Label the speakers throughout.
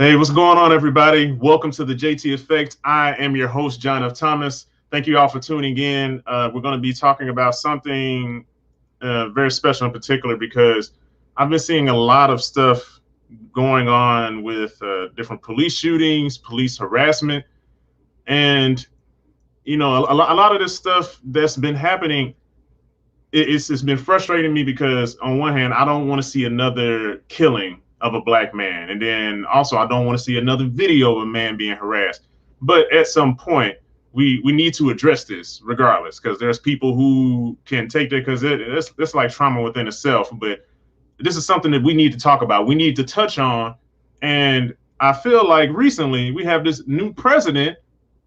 Speaker 1: Hey, what's going on, everybody? Welcome to the JT Effect. I am your host, John F. Thomas. Thank you all for tuning in. We're going to be talking about something very special in particular because I've been seeing a lot of stuff going on with different police shootings, police harassment, and a lot of this stuff that's been happening. It's been frustrating me because on one hand, I don't want to see another killing of a black man, and then also I don't want to see another video of a man being harassed. But at some point, we need to address this regardless, because there's people who can take that because it's like trauma within itself. But this is something that we need to talk about. We need to touch on, and I feel like recently we have this new president,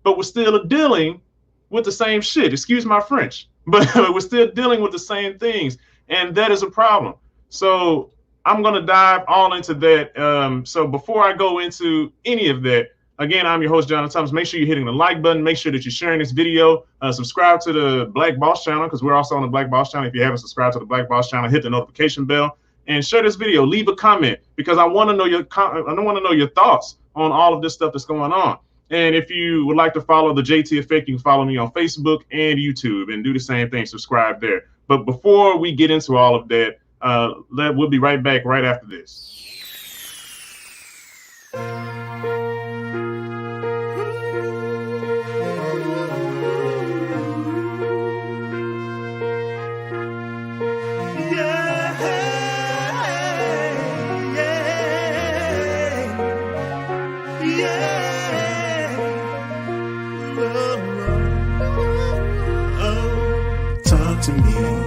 Speaker 1: but we're still dealing with the same shit. Excuse my French, but we're still dealing with the same things, and that is a problem. So I'm gonna dive all into that. So before I go into any of that, again, I'm your host, Jonathan Thomas. Make sure you're hitting the like button. Make sure that you're sharing this video. Subscribe to the Black Boss channel because we're also on the Black Boss channel. If you haven't subscribed to the Black Boss channel, hit the notification bell and share this video. Leave a comment because I want to know your thoughts on all of this stuff that's going on. And if you would like to follow the JT Effect, you can follow me on Facebook and YouTube and do the same thing. Subscribe there. But before we get into all of that, we'll be right back right after this.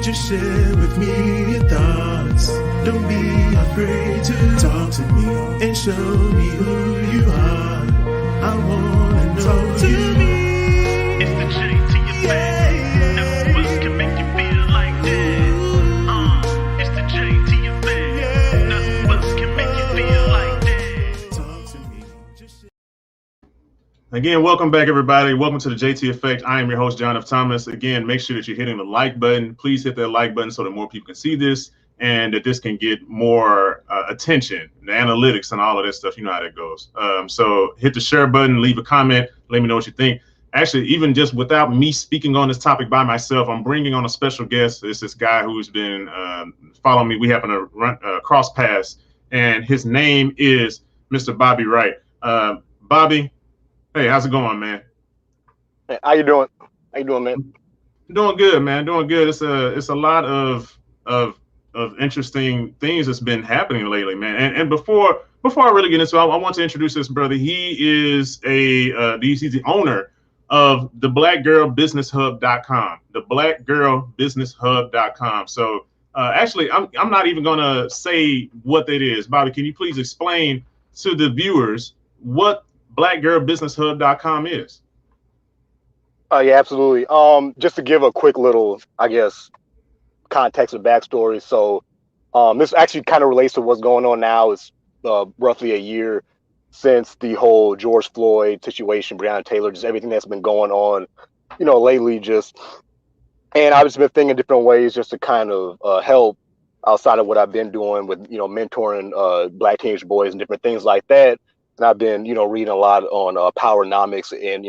Speaker 2: Just share with me your thoughts. Don't be afraid to talk to me and show me who you are. I wanna know. Talk to me.
Speaker 3: It's the JT Effect. Nothing else can make you feel like that. It's the JT Effect. Nothing else can make you feel like that.
Speaker 2: Talk to me.
Speaker 1: Again, welcome back, everybody. Welcome to the JT Effect. I am your host, John F. Thomas. Again, make sure that you're hitting the like button. Please hit that like button so that more people can see this and that this can get more attention, the analytics and all of that stuff. You know how that goes. So hit the share button, leave a comment, let me know what you think. Actually, even just without me speaking on this topic by myself, I'm bringing on a special guest. It's this guy who's been following me. We happen to run cross paths, and his name is Mr. Bobby Wright. Bobby, hey, how's it going, man?
Speaker 4: Hey, how you doing? How you doing, man?
Speaker 1: Doing good, man. Doing good. It's a lot of interesting things that's been happening lately, man. And before I really get into it, I want to introduce this brother. He is he's the owner of the blackgirlbusinesshub.com. The blackgirlbusinesshub.com. So actually, I'm not even gonna say what that is. Bobby, can you please explain to the viewers what blackgirlbusinesshub.com is?
Speaker 4: Yeah, absolutely. Just to give a quick little, I guess, context and backstory. So, this actually kind of relates to what's going on now. It's roughly a year since the whole George Floyd situation, Breonna Taylor, just everything that's been going on, lately. And I've just been thinking different ways just to kind of help outside of what I've been doing with, mentoring Black teenage boys and different things like that. And I've been, reading a lot on powernomics and,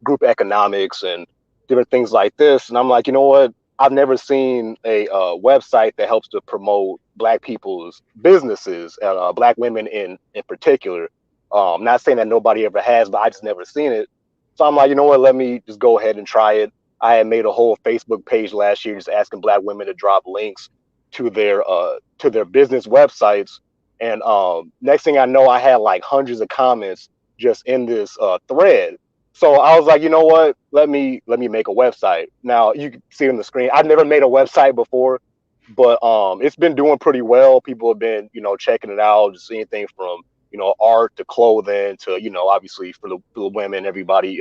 Speaker 4: group economics and different things like this. And I'm like, you know what? I've never seen a website that helps to promote Black people's businesses, Black women in particular. Not saying that nobody ever has, but I just never seen it. So I'm like, you know what? Let me just go ahead and try it. I had made a whole Facebook page last year just asking Black women to drop links to their business websites. And next thing I know, I had like hundreds of comments just in this thread. So I was like, you know what? Let me make a website. Now you can see it on the screen. I've never made a website before, but it's been doing pretty well. People have been, checking it out. Just anything from art to clothing to obviously for the women, everybody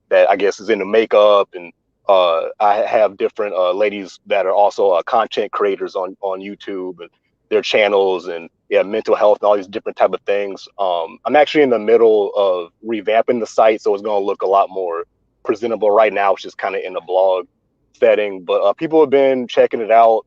Speaker 4: that I guess is into makeup, and I have different ladies that are also content creators on YouTube and their channels, and mental health and all these different type of things. I'm actually in the middle of revamping the site, so it's going to look a lot more presentable right now, which is kind of in a blog setting. But people have been checking it out.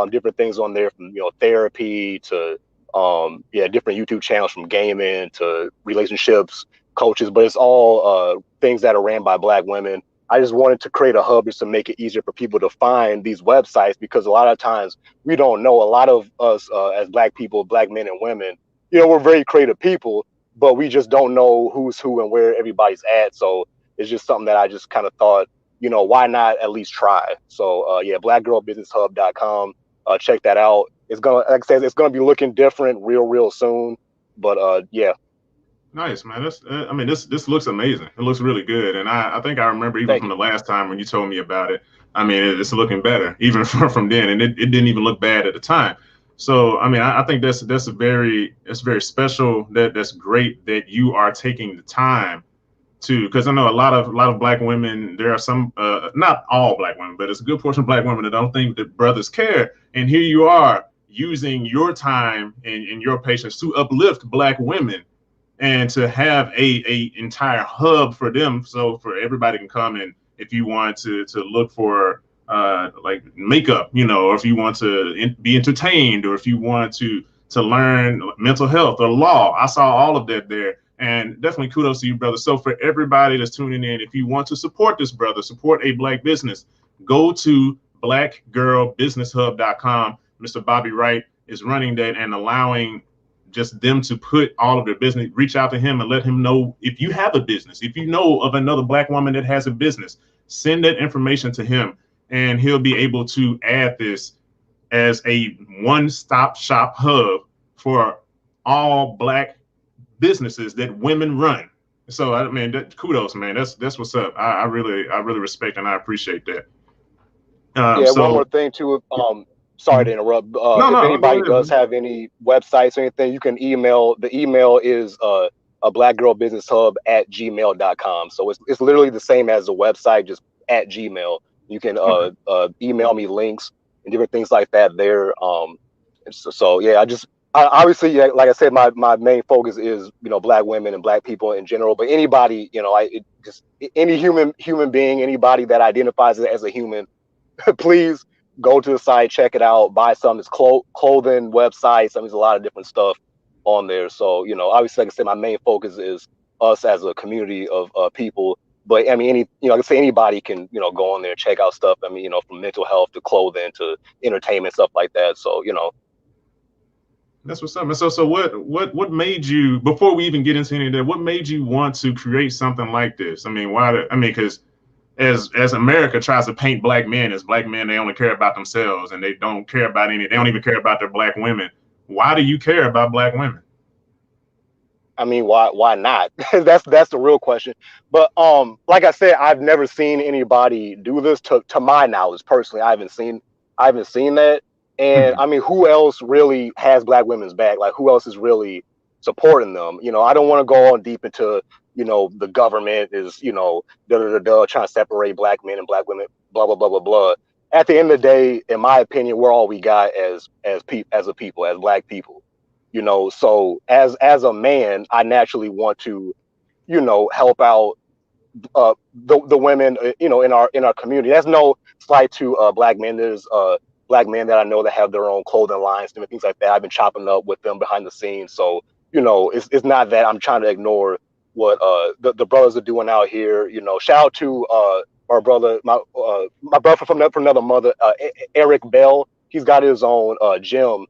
Speaker 4: Different things on there from therapy to Yeah, different YouTube channels from gaming to relationships, coaches, but it's all things that are ran by Black women. I just wanted to create a hub just to make it easier for people to find these websites because a lot of times we don't know. A lot of us as Black people, Black men and women, we're very creative people, but we just don't know who's who and where everybody's at. So it's just something that I just kind of thought, why not at least try? So yeah, blackgirlbusinesshub.com. Check that out. It's gonna, like I said, it's gonna be looking different real soon. But yeah,
Speaker 1: Nice, man. I mean, this looks amazing. It looks really good, and I think I remember even
Speaker 4: thank
Speaker 1: from
Speaker 4: you.
Speaker 1: the last time when you told me about it. I mean, it's looking better even from then, and it didn't even look bad at the time. So, I mean, I think that's very special. That's great that you are taking the time to, because I know a lot of Black women. There are some, not all Black women, but it's a good portion of Black women that don't think that brothers care. And here you are using your time and your patience to uplift Black women and to have a entire hub for them, so for everybody can come and if you want to look for like makeup, or if you want to be entertained, or if you want to learn mental health or law. I saw all of that there, and definitely kudos to you, brother. So for everybody that's tuning in, if you want to support this brother, support a Black business, go to blackgirlbusinesshub.com. Mr. Bobby Wright is running that and allowing just them to put all of their business, reach out to him and let him know if you have a business, if you know of another Black woman that has a business, send that information to him and he'll be able to add this as a one-stop shop hub for all Black businesses that women run. So I mean, kudos, man. That's what's up. I really respect and I appreciate that.
Speaker 4: Yeah, one more
Speaker 1: So
Speaker 4: thing too. Sorry to interrupt. If
Speaker 1: no, go
Speaker 4: anybody
Speaker 1: ahead,
Speaker 4: does
Speaker 1: man.
Speaker 4: have any websites or anything, you can email. The email is a blackgirlbusinesshub@gmail.com. So it's literally the same as the website, just at Gmail. You can
Speaker 1: Okay.
Speaker 4: email me links and different things like that there. So yeah, obviously, yeah, like I said, my main focus is Black women and Black people in general. But anybody, just any human being, anybody that identifies as a human, please go to the site, check it out, buy some. It's clothing, websites. I mean, there's a lot of different stuff on there. So, obviously, like I said, my main focus is us as a community of people. But I mean, like I say, anybody can, go on there and check out stuff. I mean, from mental health to clothing to entertainment, stuff like that. So,
Speaker 1: That's what's up. And so what made you, before we even get into any of that, what made you want to create something like this? I mean, because as America tries to paint Black men, they only care about themselves and they don't care about they don't even care about their Black women. Why do you care about Black women?
Speaker 4: I mean, why not? That's the real question. But like I said, I've never seen anybody do this to my knowledge personally. I haven't seen that. And
Speaker 1: Hmm.
Speaker 4: I mean, who else really has Black women's back? Like, who else is really supporting them? I don't want to go on deep into the government is trying to separate Black men and Black women, blah blah blah blah blah. At the end of the day, in my opinion, we're all we got as a people, as Black people. So as a man, I naturally want to help out the women in our community. There's no slight to Black men. There's Black men that I know that have their own clothing lines and things like that. I've been chopping up with them behind the scenes. So it's not that I'm trying to ignore what the brothers are doing out here. Shout out to our brother, my brother from another mother, Eric Bell. He's got his own gym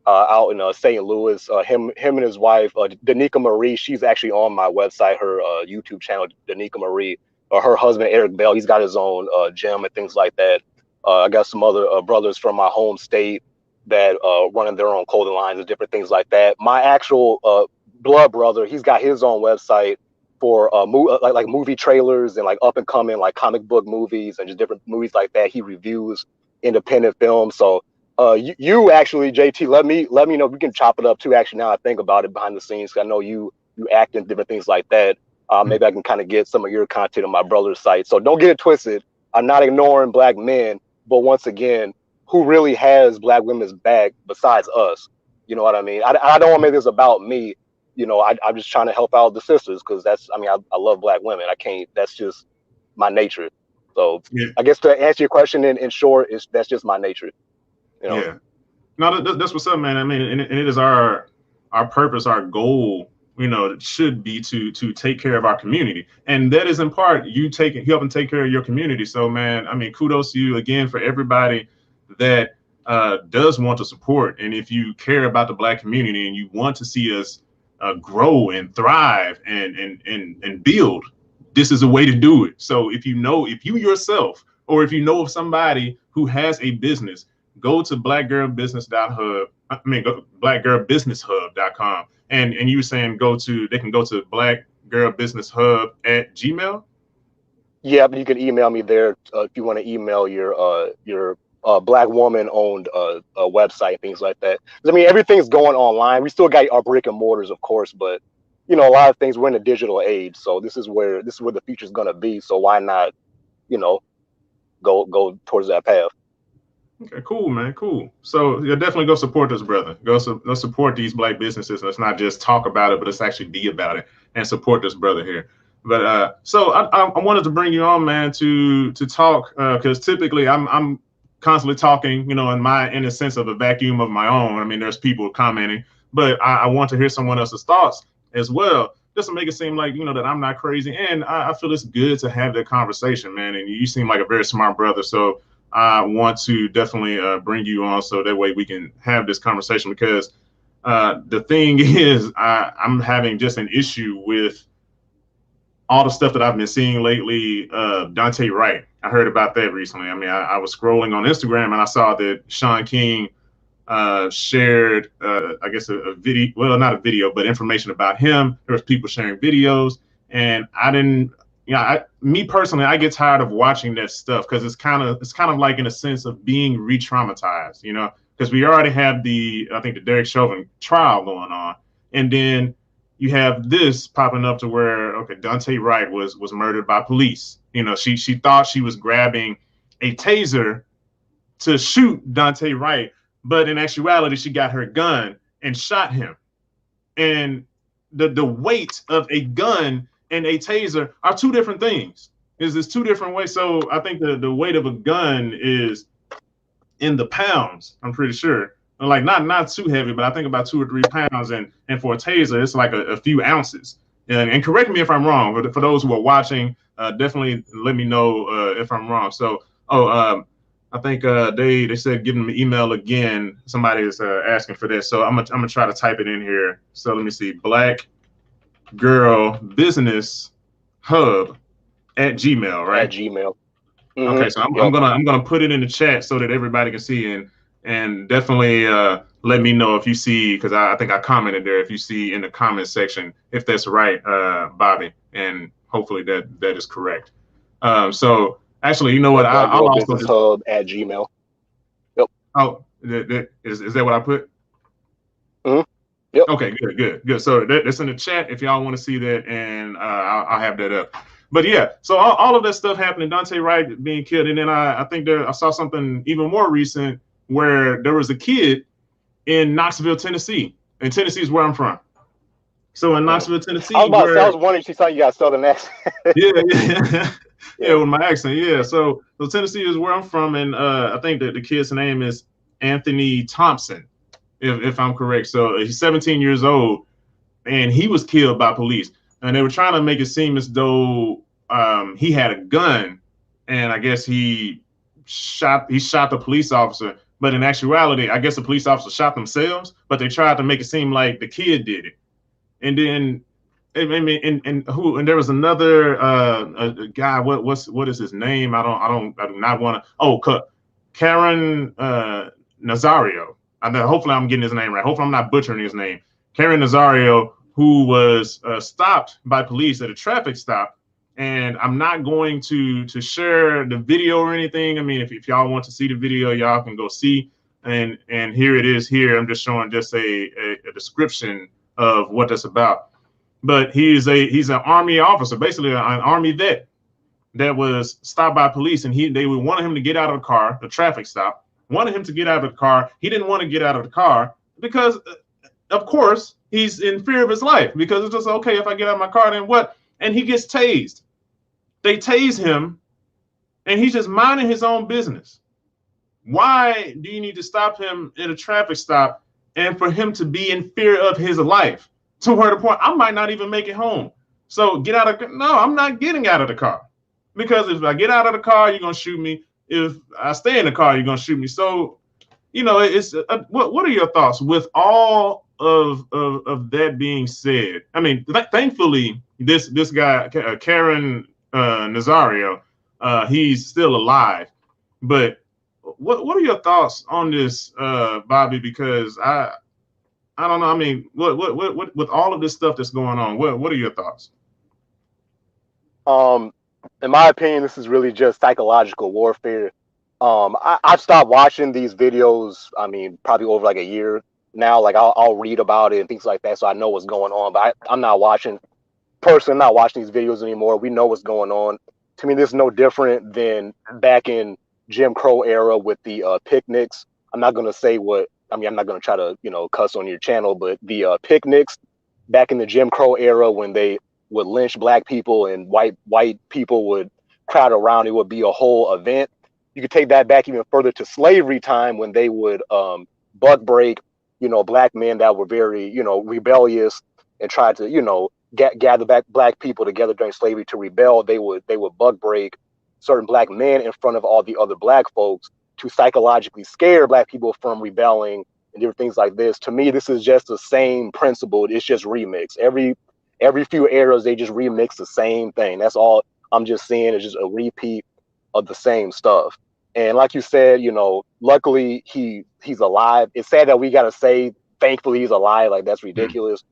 Speaker 4: out in St. Louis. Him and his wife, Danica Marie. She's actually on my website. Her YouTube channel, Danica Marie. Her husband Eric Bell. He's got his own gym and things like that. I got some other brothers from my home state that running their own clothing lines and different things like that. My actual blood brother, he's got his own website for like movie trailers and like up and coming like comic book movies and just different movies like that. He reviews independent films. So you actually, JT, let me know if we can chop it up too. Actually, now I think about it behind the scenes, 'cause I know you act in different things like that. Maybe I can kind of get some of your content on my brother's site. So don't get it twisted. I'm not ignoring Black men, but once again, who really has Black women's back besides us? You know what I mean? I don't want to make this about me. I'm just trying to help out the sisters because I love Black women. I can't. That's just my nature. So
Speaker 1: Yeah,
Speaker 4: I guess to answer your question in short, that's just my nature. You know.
Speaker 1: yeah. No, that's what's up, man. I mean, and it is our purpose, our goal. You know, it should be to take care of our community, and that is in part you helping take care of your community. So, man, I mean, kudos to you again for everybody that does want to support, and if you care about the Black community and you want to see us grow and thrive and build, this is a way to do it. So, if you yourself, or if you know of somebody who has a business, go to blackgirlbusiness.hub. I mean, go to blackgirlbusinesshub.com. And you were saying they can go to blackgirlbusinesshub@gmail.
Speaker 4: Yeah, but you can email me there if you want to email your Black woman owned website, things like that. 'Cause, I mean, everything's going online. We still got our brick and mortars, of course, but you know, a lot of things, we're in a digital age, so this is where the future's gonna be. So why not, you know, go towards that path?
Speaker 1: Okay, cool, man, cool. So yeah, definitely go support this brother. Go support these Black businesses. Let's not just talk about it, but let's actually be about it and support this brother here. But so I wanted to bring you on, man, to talk because typically I'm constantly talking, you know, in a sense of a vacuum of my own. I mean, there's people commenting, but I want to hear someone else's thoughts as well, just to make it seem like, you know, that I'm not crazy. And I feel it's good to have that conversation, man. And you seem like a very smart brother, so I want to definitely bring you on so that way we can have this conversation, because the thing is, I'm having just an issue with all the stuff that I've been seeing lately. Dante Wright, I heard about that recently. I mean, I was scrolling on Instagram and I saw that Sean King shared, I guess, a video, well, not a video, but information about him. There was people sharing videos, and I didn't, you know, me personally, I get tired of watching that stuff because it's kind of like in a sense of being re-traumatized, you know, because we already have I think the Derek Chauvin trial going on, and then you have this popping up to where, okay, Dante Wright was murdered by police. You know, she thought she was grabbing a taser to shoot Dante Wright, but in actuality, she got her gun and shot him. And the weight of a gun and a taser are two different things. There's two different ways. So I think the weight of a gun is in the pounds, I'm pretty sure. Like not too heavy, but I think about 2 or 3 pounds. And for a taser, it's like a few ounces. And correct me if I'm wrong, but for those who are watching, definitely let me know if I'm wrong. So, I think they said give them an email again. Somebody is asking for this, so I'm gonna try to type it in here. So let me see, Black Girl Business Hub @gmail, right?
Speaker 4: At Gmail. Mm-hmm.
Speaker 1: Okay, so I'm gonna put it in the chat so that everybody can see, and definitely let me know if you see, because I think I commented there, if you see in the comment section if that's right, Bobby, and hopefully that is correct. So. Actually, you know what? I'll also
Speaker 4: Business Hub @gmail. Yep.
Speaker 1: Oh, is that what I put?
Speaker 4: Mm-hmm. Yep.
Speaker 1: Okay, good. So that's in the chat if y'all want to see that, and I'll have that up. But yeah, so all of that stuff happening, Dante Wright being killed, and then I think I saw something even more recent where there was a kid in Knoxville, Tennessee. And Tennessee is where I'm from. So in Knoxville, Tennessee,
Speaker 4: I was wondering if she thought you got Southern accent.
Speaker 1: Yeah. Yeah, with my accent, yeah. So Tennessee is where I'm from, and I think that the kid's name is Anthony Thompson, if I'm correct. So he's 17 years old, and he was killed by police. And they were trying to make it seem as though he had a gun, and I guess he shot the police officer. But in actuality, I guess the police officer shot themselves, but they tried to make it seem like the kid did it. And then I mean, and there was another a guy. What is his name? I do not want to. Oh, Karen Nazario. Hopefully I'm getting his name right. Hopefully I'm not butchering his name. Karen Nazario, who was stopped by police at a traffic stop, and I'm not going to share the video or anything. I mean, if y'all want to see the video, y'all can go see. And here it is. Here I'm just showing a description of what that's about. But he's an Army officer, basically an Army vet that was stopped by police, and they wanted him to get out of the car, the traffic stop, wanted him to get out of the car. He didn't want to get out of the car because, of course, he's in fear of his life, because it's just, okay, if I get out of my car, then what? And he gets tased. They tase him, and he's just minding his own business. Why do you need to stop him at a traffic stop and for him to be in fear of his life to where the point I might not even make it home? So get out of no, I'm not getting out of the car because if I get out of the car, you're gonna shoot me. If I stay in the car, you're gonna shoot me. So it's what are your thoughts with all of that being said? I mean, thankfully, this guy Karen Nazario, he's still alive. But what are your thoughts on this, Bobby? Because I don't know. I mean, what with all of this stuff that's going on, what are your thoughts?
Speaker 4: In my opinion, this is really just psychological warfare. I've stopped watching these videos. I mean, probably over like a year now. Like I'll read about it and things like that, so I know what's going on. But I'm not watching personally. I'm not watching these videos anymore. We know what's going on. To me, this is no different than back in Jim Crow era with the picnics. I'm not gonna say what. I mean, I'm not gonna try to cuss on your channel, but the picnics back in the Jim Crow era when they would lynch black people and white people would crowd around. It would be a whole event. You could take that back even further to slavery time when they would buck break, black men that were very, rebellious and tried to, gather back black people together during slavery to rebel. They would buck break certain black men in front of all the other black folks to psychologically scare black people from rebelling and different things like this. To me, this is just the same principle. It's just remix. Every few eras, they just remix the same thing. That's all I'm just seeing is just a repeat of the same stuff. And like you said, luckily he's alive. It's sad that we gotta say thankfully he's alive. Like that's ridiculous.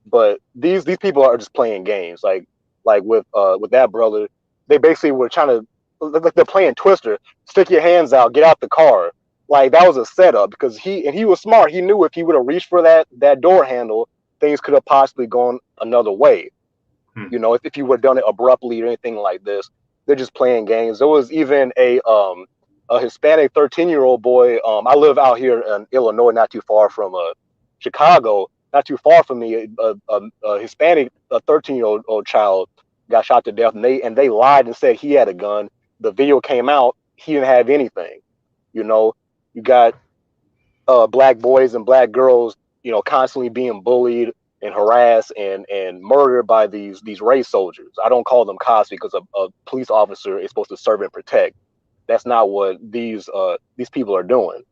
Speaker 4: But these people are just playing games. Like with that brother, they basically were trying to like they're playing Twister. Stick your hands out, get out the car. Like that was a setup because he was smart. He knew if he would have reached for that door handle, things could have possibly gone another way. If you would have done it abruptly or anything like this. They're just playing games. There was even a Hispanic 13-year-old boy. I live out here in Illinois, not too far from Chicago, not too far from me. A Hispanic 13-year-old child got shot to death, and they lied and said he had a gun. The video came out, he didn't have anything. You got black boys and black girls, constantly being bullied and harassed and murdered by these race soldiers. I don't call them cops because a police officer is supposed to serve and protect. That's not what these people are doing.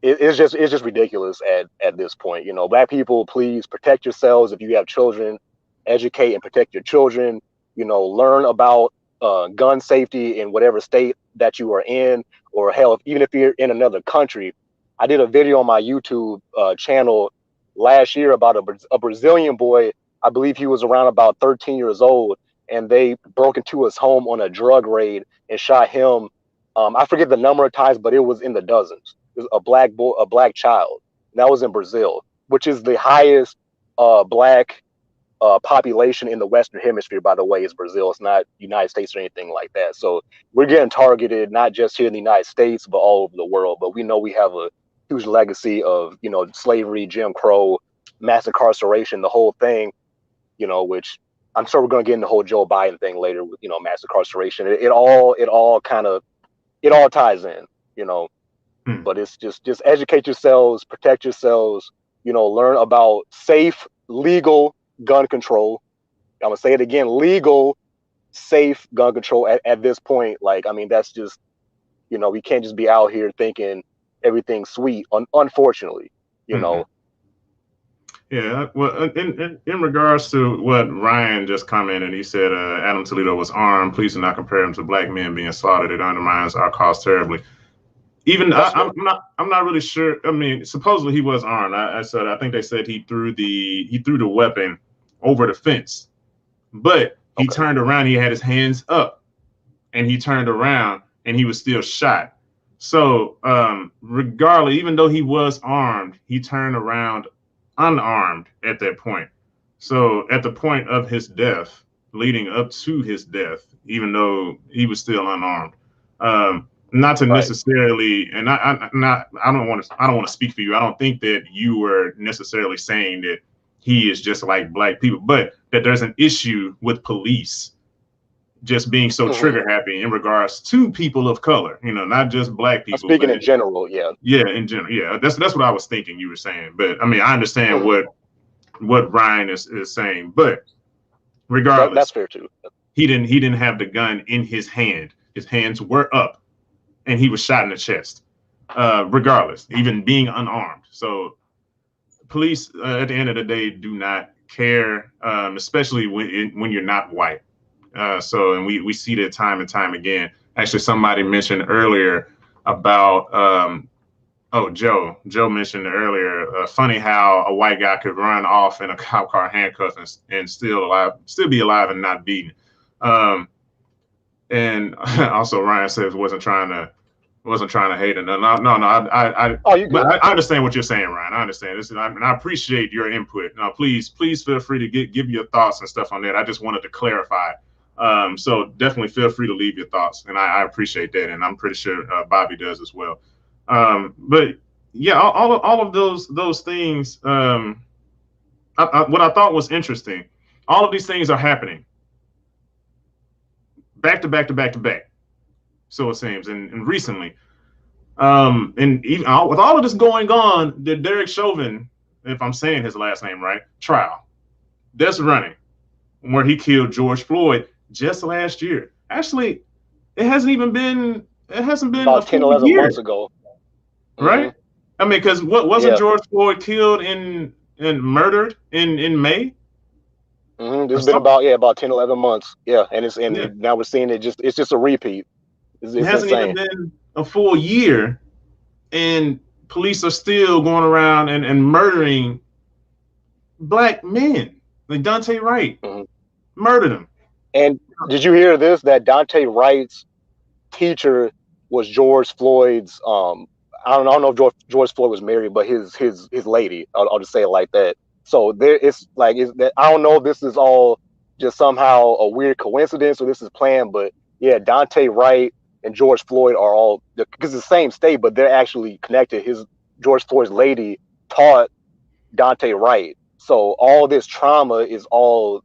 Speaker 4: It's just ridiculous at this point. Black people, please protect yourselves. If you have children, educate and protect your children. Learn about gun safety in whatever state that you are in, or hell, even if you're in another country. I did a video on my YouTube channel last year about a Brazilian boy. I believe he was around about 13 years old, and they broke into his home on a drug raid and shot him. I forget the number of times, but it was in the dozens. It was a black child. And that was in Brazil, which is the highest black population in the Western Hemisphere, by the way, is Brazil. It's not United States or anything like that. So we're getting targeted, not just here in the United States, but all over the world. But we know we have a huge legacy of, slavery, Jim Crow, mass incarceration, the whole thing, which I'm sure we're going to get in the whole Joe Biden thing later with, mass incarceration. It all ties in, but it's just educate yourselves, protect yourselves, learn about safe, legal gun control. I'm gonna say it again, legal, safe gun control at this point. Like, I mean, that's just, we can't just be out here thinking everything's sweet, unfortunately,
Speaker 1: Yeah, well, in regards to what Ryan just commented, he said Adam Toledo was armed. Please do not compare him to black men being slaughtered. It undermines our cause terribly. Even I'm not really sure. I mean, supposedly he was armed. I think they said he threw the weapon over the fence, but he turned around. He had his hands up, and he turned around, and he was still shot. So regardless, even though he was armed, he turned around unarmed at that point. So at the point of his death, leading up to his death, even though he was still unarmed, not to necessarily, and I don't want to speak for you. I don't think that you were necessarily saying that he is just like black people, but that there's an issue with police just being so trigger happy in regards to people of color, not just black people.
Speaker 4: Speaking in general, yeah.
Speaker 1: Yeah, in general, yeah. That's what I was thinking you were saying. But I mean, I understand what Ryan is saying, but regardless,
Speaker 4: that's fair too.
Speaker 1: He didn't have the gun in his hand. His hands were up, and he was shot in the chest. Regardless, even being unarmed. So police, at the end of the day, do not care, especially when you're not white. And we see that time and time again. Actually, somebody mentioned earlier about Joe mentioned earlier. Funny how a white guy could run off in a cop car handcuffed and still be alive and not beaten. And also Ryan says wasn't trying to hate it. No. I understand what you're saying, Ryan. I understand this, and I appreciate your input. Now, please feel free to give your thoughts and stuff on that. I just wanted to clarify. So definitely feel free to leave your thoughts, and I appreciate that, and I'm pretty sure Bobby does as well. But yeah, all of those things. What I thought was interesting. All of these things are happening back to back to back to back. So it seems, and recently, and even with all of this going on, the Derek Chauvin, if I'm saying his last name right, trial that's running, where he killed George Floyd just last year. Actually, it hasn't been
Speaker 4: about 10, 11 months ago,
Speaker 1: right? I mean, because wasn't George Floyd killed and murdered in May?
Speaker 4: This has been about 10, 11 months. Yeah, and now we're seeing it's just a repeat.
Speaker 1: It hasn't even been a full year, and police are still going around and murdering black men. Like Dante Wright murdered him.
Speaker 4: And did you hear this? That Dante Wright's teacher was George Floyd's. I don't know if George Floyd was married, but his lady. I'll just say it like that. So I don't know if this is all just somehow a weird coincidence or this is planned, but yeah, Dante Wright and George Floyd are all, because it's the same state, but they're actually connected. George Floyd's lady taught Dante Wright. So all this trauma is all,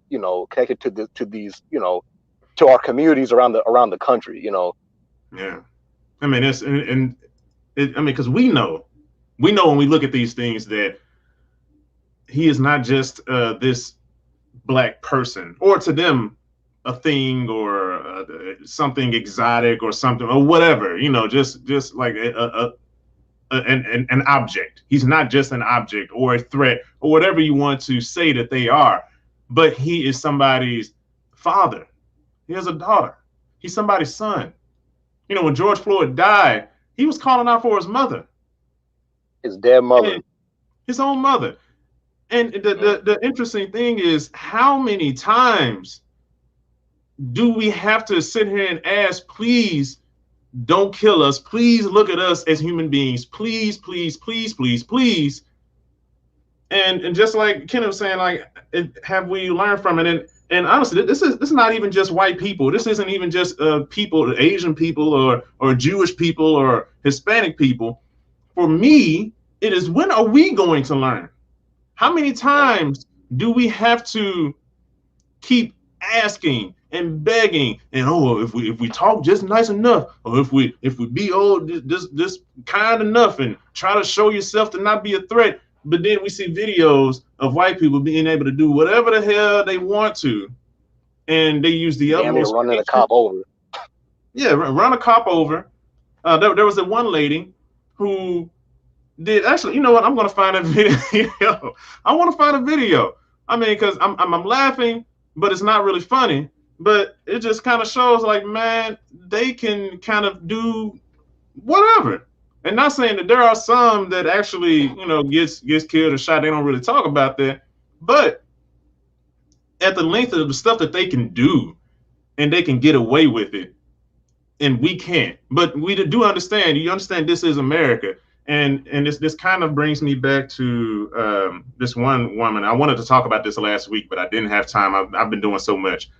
Speaker 4: connected to these, to our communities around the country,
Speaker 1: Yeah. I mean, because we know when we look at these things that he is not just this black person, or to them a thing or something exotic or something or whatever, just like an object. He's not just an object or a threat or whatever you want to say that they are, but he is somebody's father. He has a daughter. He's somebody's son. When George Floyd died, he was calling out for his mother.
Speaker 4: His dead mother.
Speaker 1: His own mother. And the interesting thing is, how many times do we have to sit here and ask, please don't kill us. Please look at us as human beings. Please, please, please, please, please. And just like Ken was saying, have we learned from it? And honestly, this is not even just white people. This isn't even just people, Asian people or Jewish people or Hispanic people. For me, it is, when are we going to learn? How many times do we have to keep asking and begging, and if we talk just nice enough, or if we be this kind enough and try to show yourself to not be a threat, but then we see videos of white people being able to do whatever the hell they want to, and they use the utmost.
Speaker 4: Running a cop over.
Speaker 1: Yeah, run a cop over. There was a one lady who did, actually, you know what? I'm gonna find a video. I want to find a video. I mean, because I'm laughing, but it's not really funny. But it just kind of shows, like, man, they can kind of do whatever. And not saying that there are some that actually, gets killed or shot. They don't really talk about that. But at the length of the stuff that they can do, and they can get away with it, and we can't. But we do understand. You understand this is America. And this kind of brings me back to this one woman. I wanted to talk about this last week, but I didn't have time. I've been doing so much.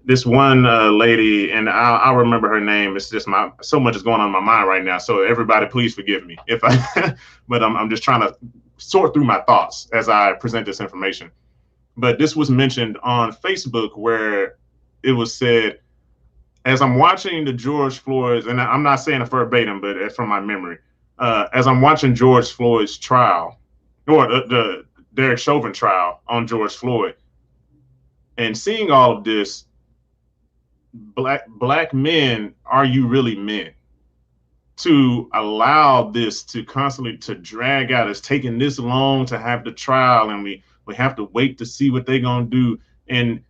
Speaker 1: This one lady, and I'll remember her name. It's just so much is going on in my mind right now. So everybody, please forgive me if but I'm just trying to sort through my thoughts as I present this information. But this was mentioned on Facebook, where it was said, as I'm watching the George Floyd's, and I'm not saying it verbatim, but it's from my memory. As I'm watching George Floyd's trial, or the Derek Chauvin trial on George Floyd, and seeing all of this, black men, are you really men? To allow this to constantly to drag out. It's taking this long to have the trial, and we have to wait to see what they're gonna do. And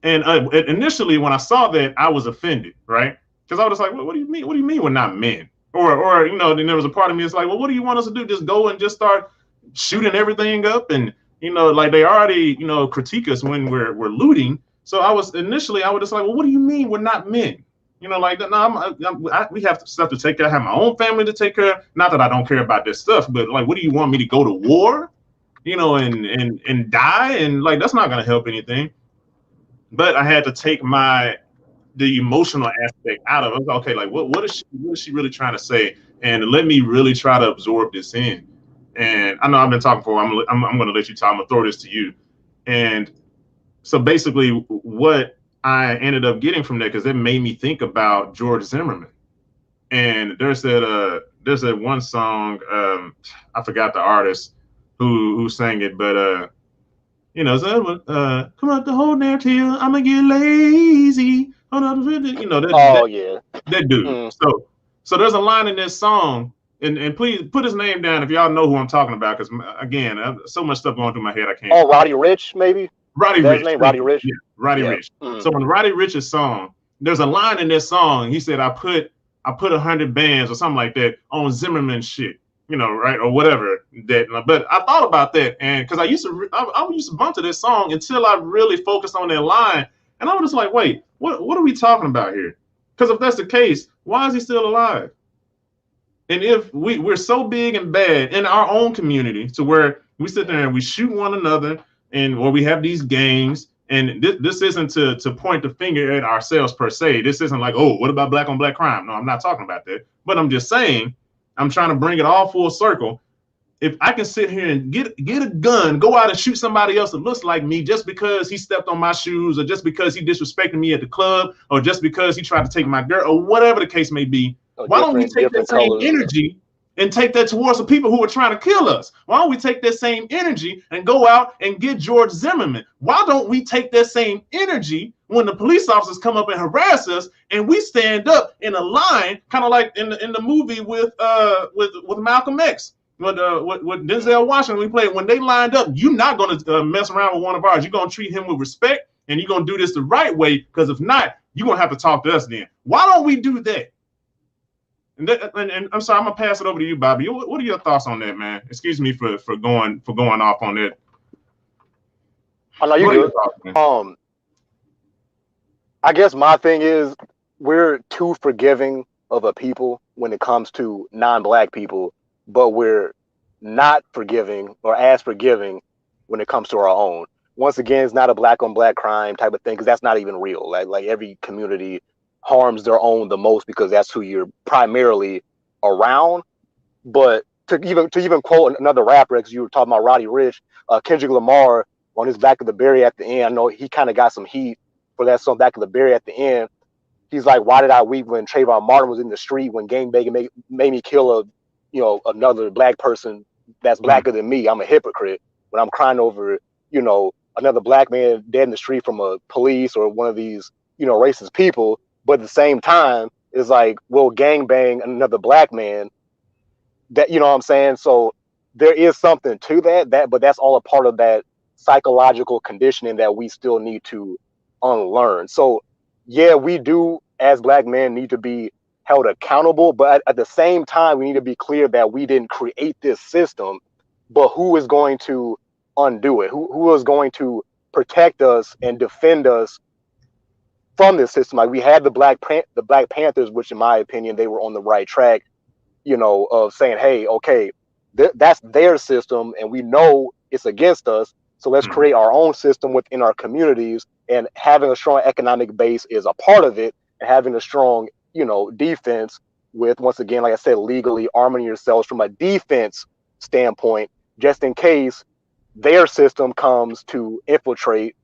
Speaker 1: initially, when I saw that, I was offended, right? Because I was like, what do you mean? What do you mean we're not men? Or then there was a part of me that's like, well, what do you want us to do? Just go and just start shooting everything up, and like they already critique us when we're looting. So I was just like, well, what do you mean we're not men? Like no, we have stuff to take care. I have my own family to take care of. Not that I don't care about this stuff, but like, what do you want me to go to war? And die, and like that's not gonna help anything. But I had to take the emotional aspect out of it. I was like, okay, like what is she really trying to say? And let me really try to absorb this in. And I know I've been talking for. I'm going to let you talk. I'm going to throw this to you. And so basically, what I ended up getting from that, because it made me think about George Zimmerman. And there's that one song. I forgot the artist who sang it, but so, come up the whole damn till I'm gonna get lazy.
Speaker 4: Oh yeah.
Speaker 1: That dude.
Speaker 4: Mm.
Speaker 1: So there's a line in this song, and please put his name down if y'all know who I'm talking about, because again, so much stuff going through my head I can't.
Speaker 4: Oh, Roddy Ricch, maybe.
Speaker 1: Roddy
Speaker 4: That's his
Speaker 1: Ricch.
Speaker 4: name, Roddy Ricch.
Speaker 1: Yeah, Roddy
Speaker 4: Yeah.
Speaker 1: Ricch. So in Roddy Rich's song, there's a line in this song. He said, I put 100 bands or something like that on Zimmerman shit. Right, or whatever. But I thought about that, and because I used to bump to this song until I really focused on that line, and I was just like, wait, what are we talking about here? Because if that's the case, why is he still alive? And if we're so big and bad in our own community to where we sit there and we shoot one another, or we have these gangs, and this isn't to point the finger at ourselves per se. This isn't like, oh, what about black on black crime? No, I'm not talking about that. But I'm just saying, I'm trying to bring it all full circle. If I can sit here and get a gun, go out and shoot somebody else that looks like me just because he stepped on my shoes, or just because he disrespected me at the club, or just because he tried to take my girl, or whatever the case may be, why don't we take that same energy and take that towards the people who are trying to kill us? Why don't we take that same energy and go out and get George Zimmerman? Why don't we take that same energy when the police officers come up and harass us, and we stand up in a line, kind of like in the movie with Malcolm X, with Denzel Washington we played, when they lined up? You're not going to mess around with one of ours. You're going to treat him with respect, and you're going to do this the right way, because if not, you're going to have to talk to us then. Why don't we do that? And I'm sorry, I'm gonna pass it over to you, Bobby. What are your thoughts on that, man? Excuse me for going off on that.
Speaker 4: Oh no, you're good. I guess my thing is, we're too forgiving of a people when it comes to non-black people, but we're not forgiving or as forgiving when it comes to our own. Once again, it's not a black on black crime type of thing, because that's not even real. Like every community harms their own the most, because that's who you're primarily around. But to even quote another rapper, because you were talking about Roddy Ricch, Kendrick Lamar, on his Back of the Berry at the end, I know he kind of got some heat for that song Back of the Berry at the end. He's like, why did I weep when Trayvon Martin was in the street, when gangbanging made me kill another black person that's blacker than me? I'm a hypocrite when I'm crying over another black man dead in the street from a police or one of these racist people. But at the same time, it's like, we'll gangbang another black man. That, you know what I'm saying? So there is something to that, but that's all a part of that psychological conditioning that we still need to unlearn. So yeah, we do as black men need to be held accountable, but at the same time, we need to be clear that we didn't create this system, but who is going to undo it? Who is going to protect us and defend us from this system? Like, we had the Black Panthers, which in my opinion, they were on the right track, of saying, hey, okay, that's their system, and we know it's against us, so let's create our own system within our communities. And having a strong economic base is a part of it, and having a strong, defense with, once again, like I said, legally arming yourselves from a defense standpoint, just in case their system comes to infiltrate,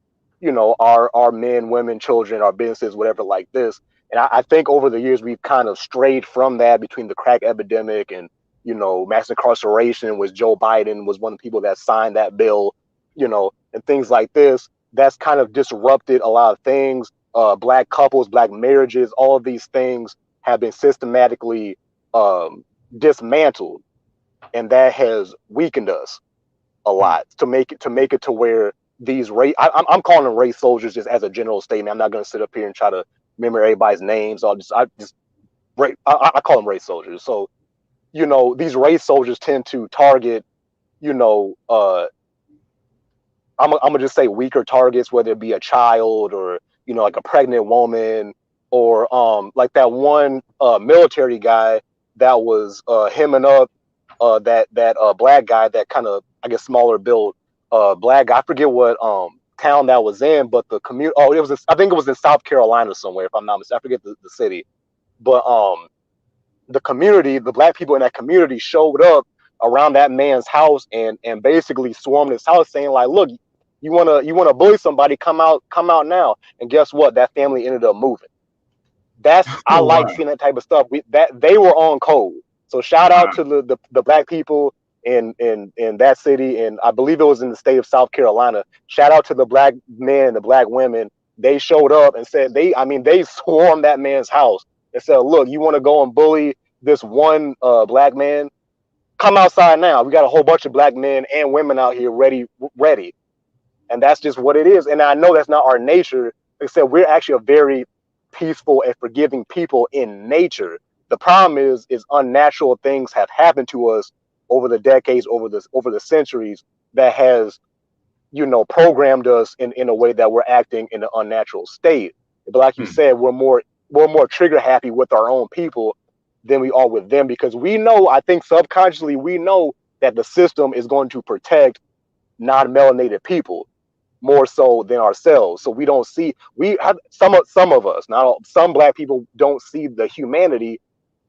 Speaker 4: our men, women, children, our businesses, whatever like this. And I think over the years we've kind of strayed from that between the crack epidemic and, you know, mass incarceration, was Joe Biden was one of the people that signed that bill, you know, and things like this. That's kind of disrupted a lot of things. Black couples, black marriages, all of these things have been systematically dismantled, and that has weakened us a lot to make it to where these race I'm calling them race soldiers just as a general statement. I'm not going to sit up here and try to remember everybody's names. I call them race soldiers. So, you know, these race soldiers tend to target, you know, I'm gonna just say weaker targets, whether it be a child or, you know, like a pregnant woman, or like that one military guy that was hemming up that black guy, that kind of, I guess, smaller build black guy. I forget what town that was in, but the community. Oh, it was. I think it was in South Carolina somewhere, if I'm not mistaken. I forget the city, but the community, the black people in that community showed up around that man's house and basically swarmed his house, saying like, "Look, you wanna bully somebody? Come out now." And guess what? That family ended up moving. I
Speaker 1: Oh,
Speaker 4: like
Speaker 1: wow.
Speaker 4: seeing that type of stuff. That they were on code. So shout out
Speaker 1: Wow.
Speaker 4: to the black people in that city, and I believe it was in the state of South Carolina. Shout out to the black men and the black women. They showed up and said they swarmed that man's house and said, "Look, you want to go and bully this one black man? Come outside now. We got a whole bunch of black men and women out here ready." And that's just what it is. And I know that's not our nature. Like I said, we're actually a very peaceful and forgiving people in nature. The problem is unnatural things have happened to us over the decades, over the centuries, that has, you know, programmed us in a way that we're acting in an unnatural state. But like you
Speaker 1: Hmm.
Speaker 4: said, we're more trigger happy with our own people than we are with them, because we know, I think subconsciously we know that the system is going to protect non-melanated people more so than ourselves. So we don't see, we have some of us, not all, some black people don't see the humanity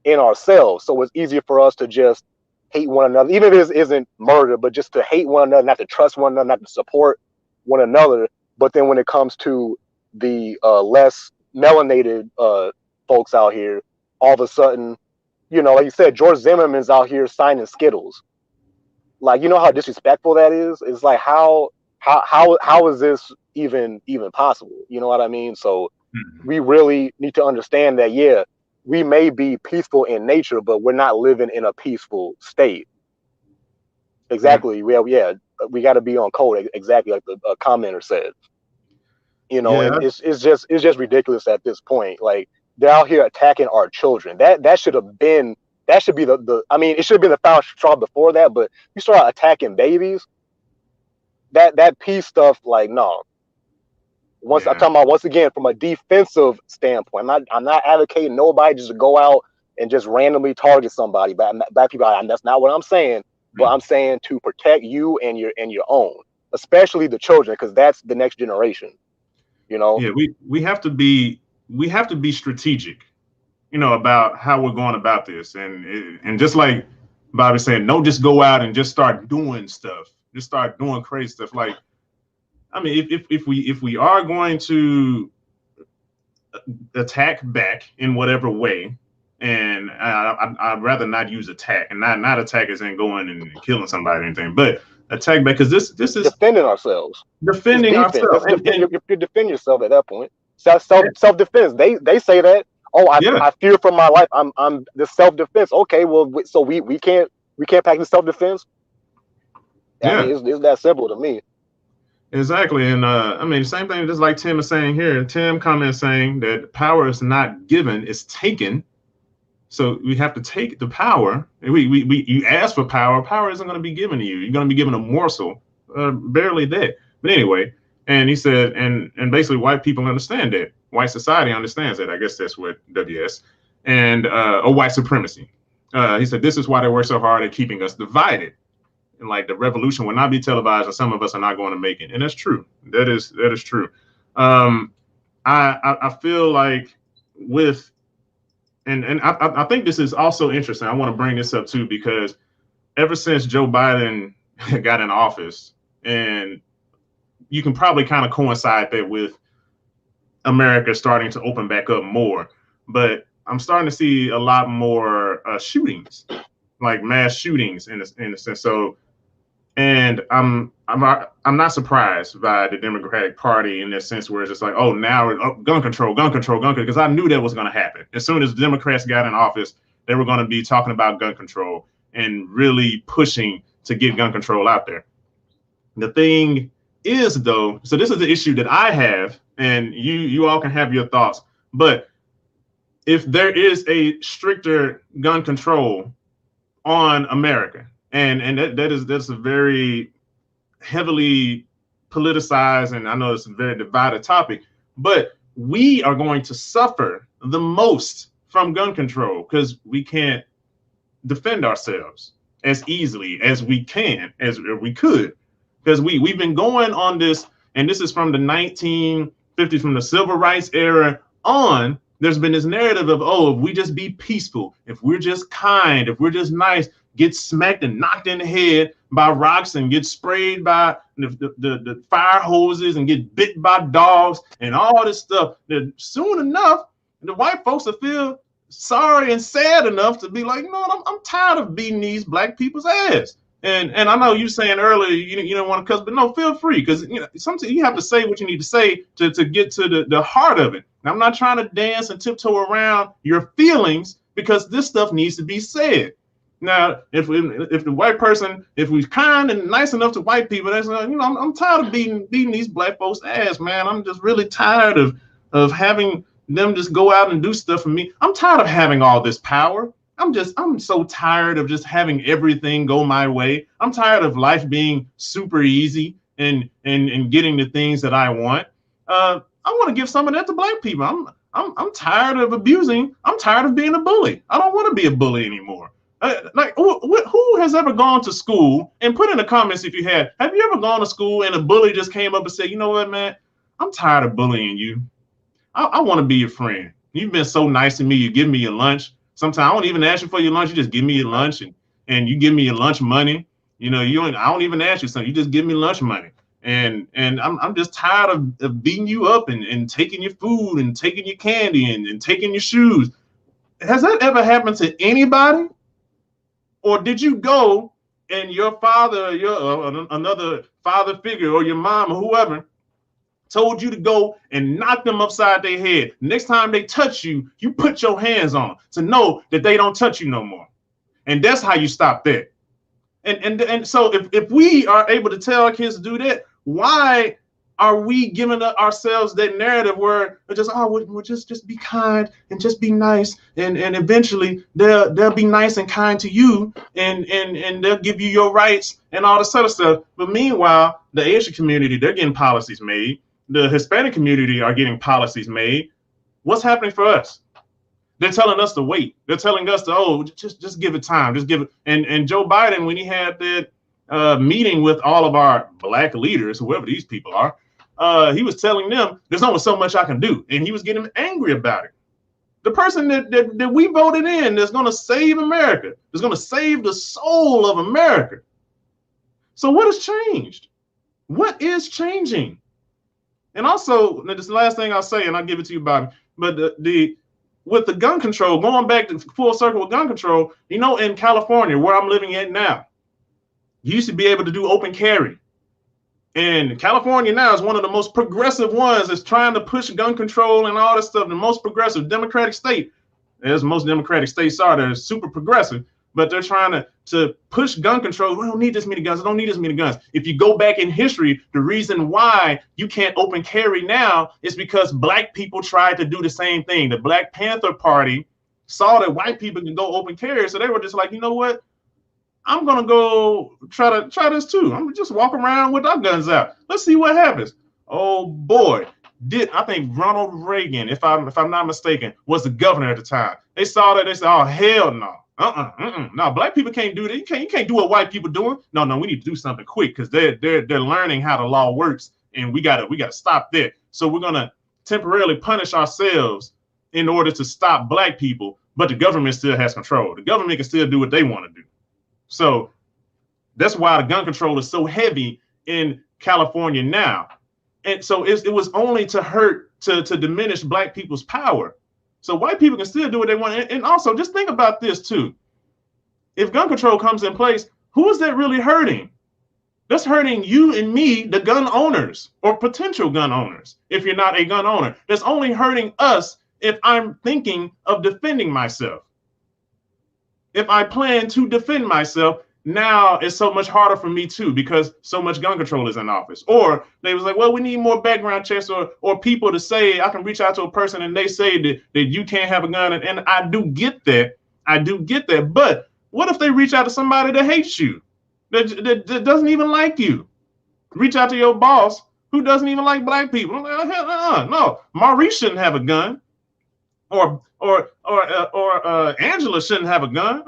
Speaker 4: in ourselves. So it's easier for us to just hate one another, even if this isn't murder, but just to hate one another, not to trust one another, not to support one another. But then when it comes to the less melanated folks out here, all of a sudden, you know, like you said, George Zimmerman's out here signing Skittles. Like, you know how disrespectful that is? It's like, how is this even possible? You know what I mean? So
Speaker 1: Hmm.
Speaker 4: we really need to understand that, yeah, we may be peaceful in nature, but we're not living in a peaceful state.
Speaker 1: Yeah.
Speaker 4: Exactly. Yeah, we got to be on code. Exactly like the commenter said. You know,
Speaker 1: Yeah.
Speaker 4: and it's just ridiculous at this point. Like, they're out here attacking our children. That should have been, that should be the I mean, it should have been the foul straw before that. But you start attacking babies, that peace stuff. Like, no. Once I'm
Speaker 1: Yeah.
Speaker 4: talking about, once again, from a defensive standpoint, I'm not advocating nobody just to go out and just randomly target somebody. But black people, that's not what I'm saying. But
Speaker 1: Hmm.
Speaker 4: I'm saying to protect you and your own, especially the children, because that's the next generation. You know.
Speaker 1: Yeah. We have to be strategic, about how we're going about this, and just like Bobby said, don't just go out and just start doing stuff, just start doing crazy stuff. Like, I mean, if we are going to attack back in whatever way, and I'd rather not use attack, and not attack as in going and killing somebody or anything, but attack back, because this is
Speaker 4: Defending ourselves. It's
Speaker 1: defending
Speaker 4: defense.
Speaker 1: ourselves,
Speaker 4: It's
Speaker 1: and,
Speaker 4: defend.
Speaker 1: and
Speaker 4: You defend yourself at that point. Self defense. They say that. Oh,
Speaker 1: yeah,
Speaker 4: I fear for my life. I'm the self defense. Okay, well, so we can't practice self defense. I
Speaker 1: yeah.
Speaker 4: mean, it's that simple to me.
Speaker 1: Exactly. And I mean, same thing, just like Tim is saying here. Tim comments saying that power is not given, it's taken. So we have to take the power. And you ask for power, power isn't going to be given to you. You're going to be given a morsel, barely that. But anyway, and he said, and basically white people understand that. White society understands that. I guess that's what WS and or white supremacy. He said, this is why they work so hard at keeping us divided, and like the revolution will not be televised, and some of us are not going to make it. And that's true. That is true. Um, I feel like with and I think this is also interesting. I want to bring this up too, because ever since Joe Biden got in office, and you can probably kind of coincide that with America starting to open back up more. but I'm starting to see a lot more shootings, like mass shootings in a sense. So, and I'm not surprised by the Democratic Party in this sense where it's just like, oh, now gun control, gun control, gun control, because I knew that was going to happen. As soon as the Democrats got in office, they were going to be talking about gun control and really pushing to get gun control out there. The thing is, though, so this is the issue that I have, and you all can have your thoughts, but if there is a stricter gun control on America, and that's a very heavily politicized, and I know it's a very divided topic, but we are going to suffer the most from gun control because we can't defend ourselves as easily as we can, as we could, because we've been going on this, and this is from the 1950s, from the civil rights era on. There's been this narrative of, oh, if we just be peaceful, if we're just kind, if we're just nice, get smacked and knocked in the head by rocks and get sprayed by the fire hoses and get bit by dogs and all this stuff, that soon enough, the white folks will feel sorry and sad enough to be like, you know what, I'm tired of beating these black people's ass. And I know you saying earlier you don't want to cuss, but no, feel free, because sometimes you have to say what you need to say to get to the heart of it. Now, I'm not trying to dance and tiptoe around your feelings, because this stuff needs to be said. Now, if the white person, if we're kind and nice enough to white people, that's I'm tired of beating these black folks' ass, man. I'm just really tired of having them just go out and do stuff for me. I'm tired of having all this power. I'm so tired of just having everything go my way. I'm tired of life being super easy and getting the things that I want. I want to give some of that to black people. I'm tired of abusing. I'm tired of being a bully. I don't want to be a bully anymore. Who has ever gone to school, and put in the comments if you have you ever gone to school and a bully just came up and said, you know what, man, I'm tired of bullying you. I want to be your friend. You've been so nice to me. You give me your lunch. Sometimes I don't even ask you for your lunch. You just give me your lunch, and you give me your lunch money. I don't even ask you something. You just give me lunch money. And I'm just tired of beating you up and taking your food and taking your candy and taking your shoes. Has that ever happened to anybody? Or did you go and your father, another father figure, or your mom or whoever told you to go and knock them upside their head? Next time they touch you, you put your hands on them to know that they don't touch you no more. And that's how you stop that. And so if we are able to tell our kids to do that, why are we giving ourselves that narrative where we're just, we'll just be kind and just be nice, and eventually they'll be nice and kind to you, and they'll give you your rights and all this other stuff. But meanwhile, the Asian community, they're getting policies made. The Hispanic community are getting policies made. What's happening for us? They're telling us to wait. They're telling us to, just give it time. Just give it. And Joe Biden, when he had that meeting with all of our black leaders, whoever these people are, he was telling them there's only so much I can do. And he was getting angry about it. The person that we voted in that's going to save America, that's going to save the soul of America. So what has changed? What is changing? And also, this is the last thing I'll say, and I'll give it to you, Bobby, but with the gun control, going back to full circle with gun control, in California, where I'm living at now, you used to be able to do open carry. And California now is one of the most progressive ones that's trying to push gun control and all this stuff. The most progressive Democratic state, as most Democratic states are, they're super progressive, but they're trying to push gun control. We don't need this many guns. I don't need this many guns. If you go back in history, the reason why you can't open carry now is because black people tried to do the same thing. The Black Panther Party saw that white people can go open carry, so they were just like, you know what? I'm gonna go try this too. I'm gonna just walk around with our guns out. Let's see what happens. Oh boy, I think Ronald Reagan, if I'm not mistaken, was the governor at the time. They saw that, they said, oh hell no. No, black people can't do that. You can't do what white people doing. No, we need to do something quick, because they're learning how the law works, and we gotta stop that. So we're gonna temporarily punish ourselves in order to stop black people, but the government still has control. The government can still do what they want to do. So that's why the gun control is so heavy in California now. And so it was only to diminish black people's power. So white people can still do what they want. And also, just think about this too. If gun control comes in place, who is that really hurting? That's hurting you and me, the gun owners or potential gun owners. If you're not a gun owner, that's only hurting us if I'm thinking of defending myself. If I plan to defend myself, now it's so much harder for me too because so much gun control is in office. Or they was like, well, we need more background checks or people to say I can reach out to a person and they say that you can't have a gun. And I do get that. I do get that. But what if they reach out to somebody that hates you, that doesn't even like you? Reach out to your boss who doesn't even like black people. I'm like, no, Maurice shouldn't have a gun. Or Angela shouldn't have a gun.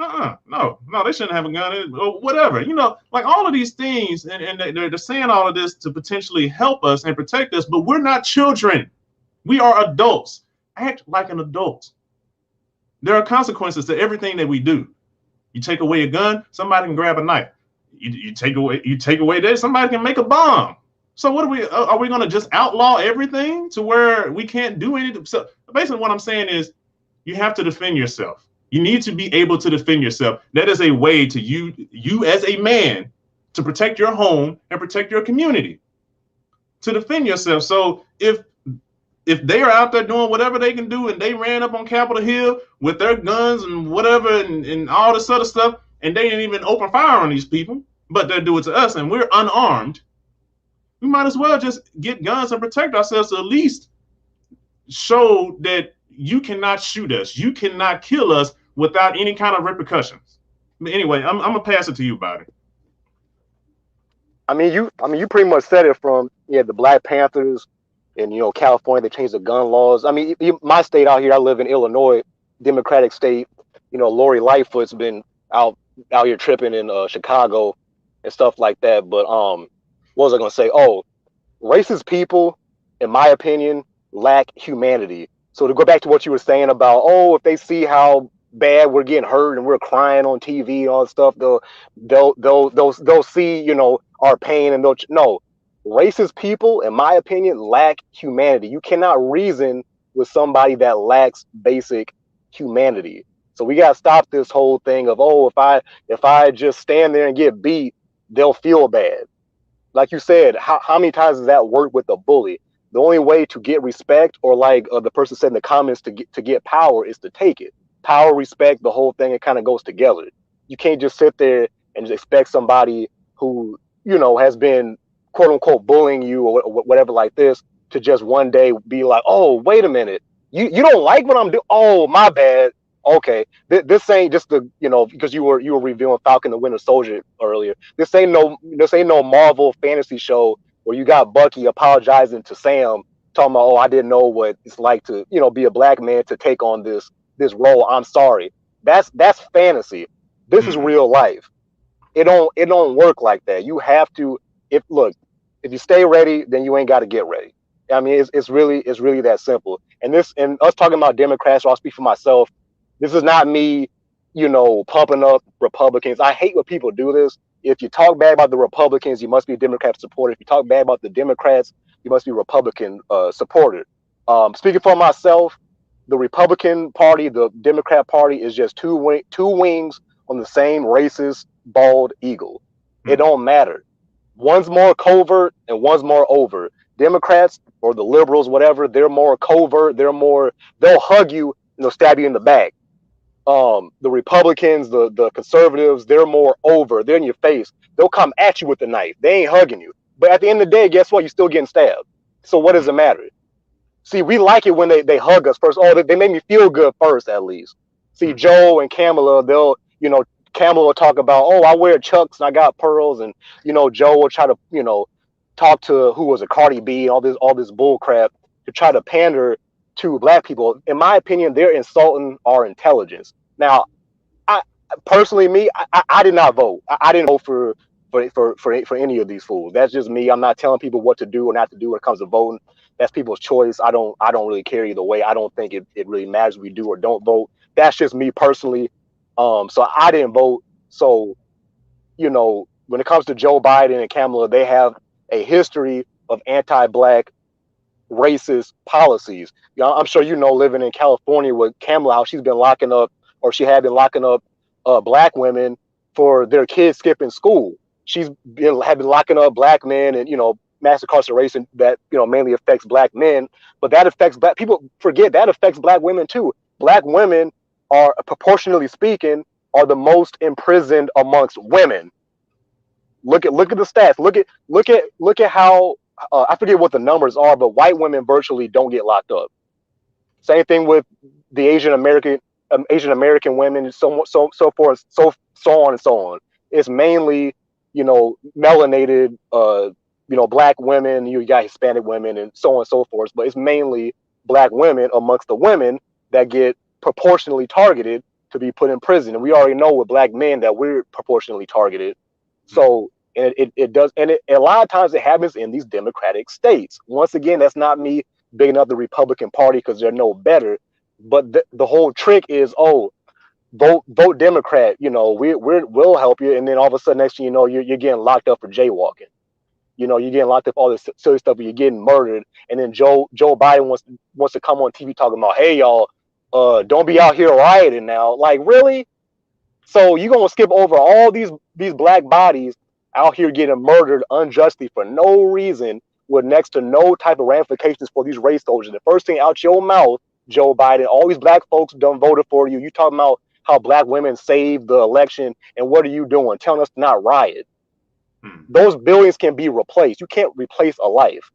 Speaker 1: No, they shouldn't have a gun or whatever. Like all of these things, and they're saying all of this to potentially help us and protect us, but we're not children. We are adults. Act like an adult. There are consequences to everything that we do. You take away a gun, somebody can grab a knife. You take away that, somebody can make a bomb. So what are we going to just outlaw everything to where we can't do anything? So basically what I'm saying is you have to defend yourself. You need to be able to defend yourself. That is a way to you as a man to protect your home and protect your community, to defend yourself. So if they are out there doing whatever they can do and they ran up on Capitol Hill with their guns and whatever and all this other stuff, and they didn't even open fire on these people, but they do it to us and we're unarmed, we might as well just get guns and protect ourselves to at least show that you cannot shoot us. You cannot kill us without any kind of repercussions. But anyway, I'm gonna pass it to you, Bobby.
Speaker 4: You pretty much said it from the Black Panthers in California. They changed the gun laws. My state out here, I live in Illinois, Democratic state. Lori Lightfoot's been out here tripping in Chicago and stuff like that. But what was I gonna say? Oh, racist people, in my opinion, lack humanity. So to go back to what you were saying about, if they see how bad we're getting hurt and we're crying on TV and all that stuff, they'll see our pain and no. Racist people, in my opinion, lack humanity. You cannot reason with somebody that lacks basic humanity. So we gotta stop this whole thing of if I just stand there and get beat, they'll feel bad. Like you said, how many times does that work with a bully? The only way to get respect, or like the person said in the comments, to get power is to take it. Power, respect, the whole thing, it kind of goes together. You can't just sit there and just expect somebody who has been quote unquote bullying you or whatever like this to just one day be like, oh, wait a minute, you don't like what I'm doing? Oh, my bad. Okay, this ain't just because you were reviewing Falcon the Winter Soldier earlier. This ain't no Marvel fantasy show where you got Bucky apologizing to Sam, talking about, I didn't know what it's like to be a black man to take on this role. I'm sorry. That's fantasy. This is real life. It don't work like that. You have to if you stay ready, then you ain't got to get ready. It's really that simple. And us talking about Democrats, or I'll speak for myself. This is not me, pumping up Republicans. I hate when people do this. If you talk bad about the Republicans, you must be a Democrat supporter. If you talk bad about the Democrats, you must be Republican supporter. Speaking for myself, the Republican Party, the Democrat Party is just two wings on the same racist bald eagle. It don't matter. One's more covert and one's more overt. Democrats or the liberals, whatever, they're more covert. They'll hug you and they'll stab you in the back. The Republicans, the conservatives, they're more over. They're in your face. They'll come at you with the knife. They ain't hugging you. But at the end of the day, guess what? You're still getting stabbed. So what does it matter? See, we like it when they hug us first. They make me feel good first, at least. See, Joe and Kamala, Kamala will talk about, I wear Chucks and I got pearls. And, Joe will try to, talk to, who was it, Cardi B, all this bull crap to try to pander to black people. In my opinion, they're insulting our intelligence. Now, I did not vote. I didn't vote for any of these fools. That's just me. I'm not telling people what to do or not to do when it comes to voting. That's people's choice. I don't really care either way. I don't think it really matters if we do or don't vote. That's just me personally. So I didn't vote. So, when it comes to Joe Biden and Kamala, they have a history of anti-black racist policies. You know, I'm sure you know, living in California with Kamala, how she's been locking up, or she had been locking up black women for their kids skipping school. Had been locking up black men, and mass incarceration that mainly affects black men, but that affects black people. Forget that affects black women too. Black women are, proportionally speaking, are the most imprisoned amongst women. Look at the stats. Look at how I forget what the numbers are, but white women virtually don't get locked up. Same thing with the Asian American women, so forth, so on and so on. It's mainly melanated, black women. You got Hispanic women and so on and so forth, but it's mainly black women amongst the women that get proportionally targeted to be put in prison. And we already know with black men that we're proportionally targeted. So and it does, and a lot of times it happens in these democratic states. Once again, that's not me bigging up the Republican Party because they're no better, but the whole trick is, oh, vote Democrat. We'll help you, and then all of a sudden, next thing you know, you're getting locked up for jaywalking. You're getting locked up for all this silly stuff, but you're getting murdered. And then Joe Biden wants to come on TV talking about, hey y'all, don't be out here rioting now. Like, really? So you're gonna skip over all these black bodies out here getting murdered unjustly for no reason, with next to no type of ramifications for these race soldiers. The first thing out your mouth, Joe Biden, all these black folks done voted for you. You talking about how black women saved the election, and what are you doing? Telling us to not riot. Those billions can be replaced. You can't replace a life.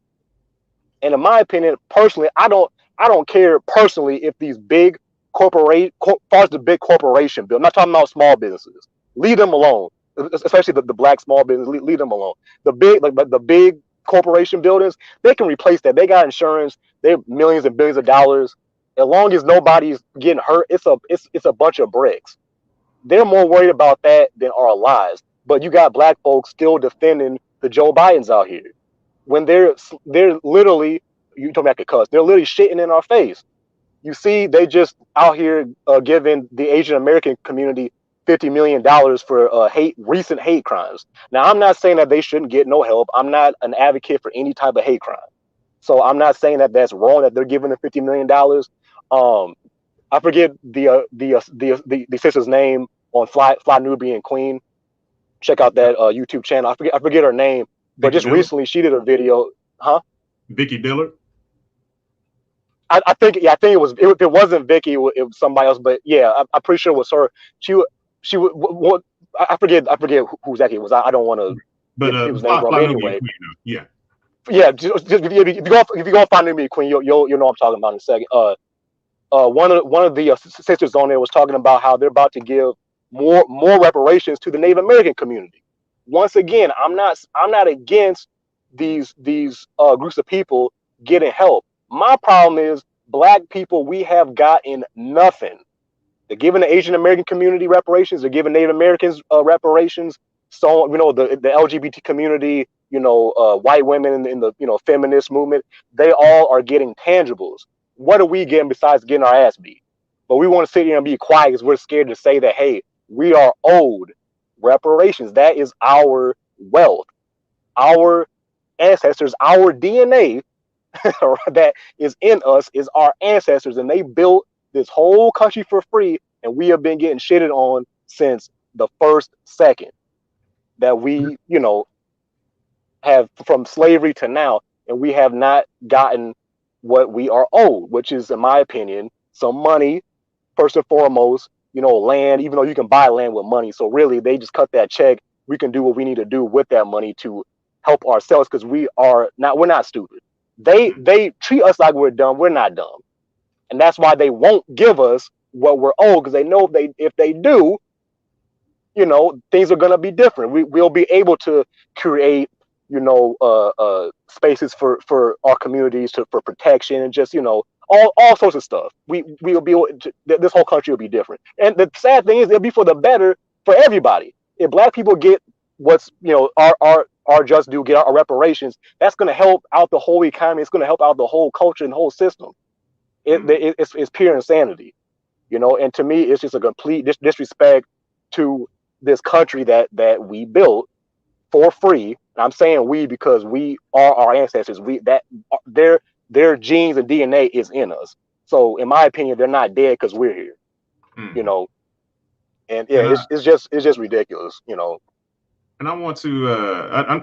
Speaker 4: And in my opinion, personally, I don't care personally if these big far as the big corporation bill. I'm not talking about small businesses. Leave them alone, especially the black small business. Leave them alone. The big, like the big corporation buildings, they can replace that. They got insurance. They have millions and billions of dollars. As long as nobody's getting hurt, it's a bunch of bricks. They're more worried about that than our lives. But you got black folks still defending the Joe Bidens out here when they're literally, you told me I could cuss, they're literally shitting in our face. You see, they just out here giving the Asian American community $50 million for recent hate crimes. Now, I'm not saying that they shouldn't get no help. I'm not an advocate for any type of hate crime. So I'm not saying that that's wrong that they're giving them $50 million. I forget the sister's name on Fly Nubian Queen. Check out that YouTube channel. I forget her name, but just recently she did a video. Huh?
Speaker 1: Vicky Dillard.
Speaker 4: I think it was. If it wasn't Vicky, it was somebody else. But yeah, I'm pretty sure it was her. She what? I forget who exactly it was. I don't want to.
Speaker 1: But
Speaker 4: his name wrong. Anyway,
Speaker 1: yeah.
Speaker 4: Just if you go find me Queen, you'll know what I'm talking about in a second. One of the sisters on there was talking about how they're about to give more reparations to the Native American community. Once again, I'm not against these groups of people getting help. My problem is black people, we have gotten nothing. They're giving the Asian American community reparations. They're giving Native Americans reparations. So the LGBT community, white women in the feminist movement, they all are getting tangibles. What are we getting besides getting our ass beat? But we want to sit here and be quiet because we're scared to say that, hey, we are owed reparations. That is our wealth, our ancestors, our DNA that is in us is our ancestors, and they built this whole country for free, and we have been getting shitted on since the first second that we have, from slavery to now, and we have not gotten what we are owed, which is, in my opinion, some money first and foremost, land, even though you can buy land with money. So really they just cut that check. We can do what we need to do with that money to help ourselves, because we're not stupid. They treat us like we're dumb. We're not dumb. And that's why they won't give us what we're owed, because they know if they do, things are going to be different. We'll be able to create, spaces for our communities for protection and just, all sorts of stuff. We'll be able to, this whole country will be different. And the sad thing is, it'll be for the better for everybody. If black people get what's, our just due, get our reparations, that's going to help out the whole economy. It's going to help out the whole culture and the whole system. It's pure insanity, and to me, it's just a complete disrespect to this country that we built for free. And I'm saying we because we are our ancestors. They're their genes and DNA is in us. So in my opinion, they're not dead because we're here. You know, and yeah, it's just ridiculous. You know.
Speaker 1: And I want to,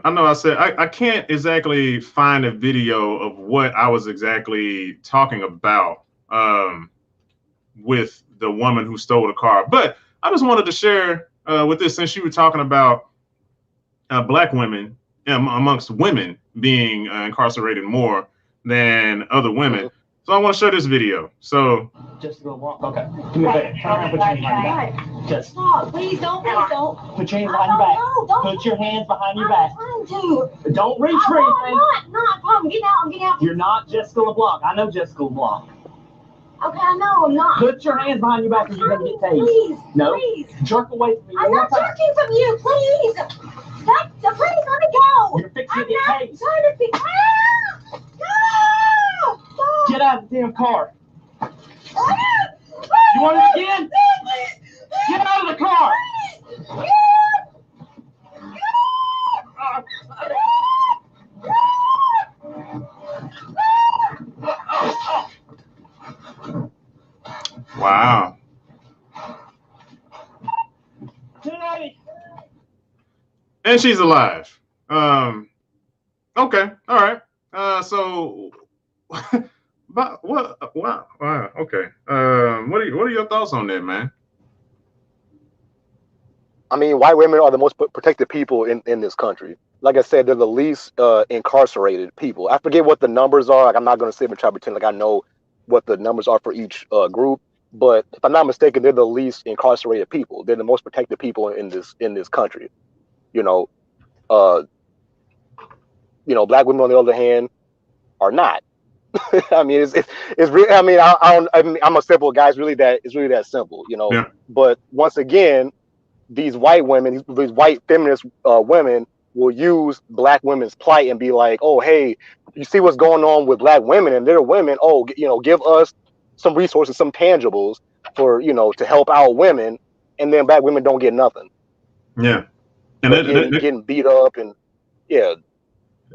Speaker 1: I know I said I can't exactly find a video of what I was exactly talking about with the woman who stole the car, but I just wanted to share with this, since you were talking about black women amongst women being incarcerated more than other women. So I want to show this video. So
Speaker 5: just go walk. Okay. Give me a bit. Put your hands behind your back. Just stop. Please don't. Put your hands behind your back. No, put your hands behind your back. I'm trying to. Don't reach for anything. I'm not. Come, get out. Get out. You're not Jessica LeBlanc. I know Jessica LeBlanc. Okay, I know I'm not. Put your hands behind your back or you're gonna get tased. Please. No. Please. Jerk away from me. I'm not jerking from you. Please. Please let me go. You're fixing to get tased. I'm trying to fix. Get out of the damn car. You want it again? Get out of the car.
Speaker 1: wow. And she's alive. Okay. All right. So but what? Wow. Okay. What are your thoughts on that, man?
Speaker 4: I mean, white women are the most protected people in this country. Like I said, they're the least incarcerated people. I forget what the numbers are. Like, I'm not going to sit and try to pretend like I know what the numbers are for each group. But if I'm not mistaken, they're the least incarcerated people. They're the most protected people in this country. You know, black women on the other hand are not. I mean, it's really. I mean, I'm a simple guy. It's really that simple, you know.
Speaker 1: Yeah.
Speaker 4: But once again, these white women, these white feminist women, will use black women's plight and be like, "Oh, hey, you see what's going on with black women and they're women. Oh, give us some resources, some tangibles for to help out women," and then black women don't get nothing.
Speaker 1: Yeah, and
Speaker 4: getting beat up and yeah.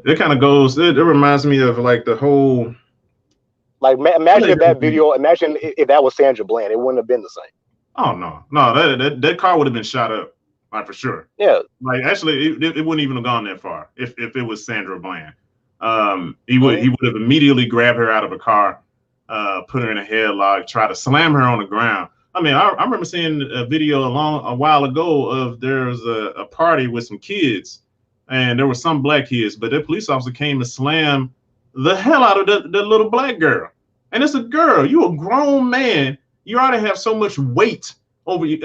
Speaker 1: It kind of goes. It reminds me of like the whole.
Speaker 4: Like, imagine if that video. Imagine if that was Sandra Bland. It wouldn't have been the same.
Speaker 1: Oh no, that car would have been shot up, like for sure.
Speaker 4: Yeah.
Speaker 1: Like actually, it wouldn't even have gone that far if it was Sandra Bland. He would have immediately grabbed her out of a car, put her in a headlock, try to slam her on the ground. I mean, I remember seeing a video a while ago of there was a party with some kids, and there were some black kids, but the police officer came and slammed the hell out of the little black girl. And it's a girl. You a grown man. You ought to have so much weight over you.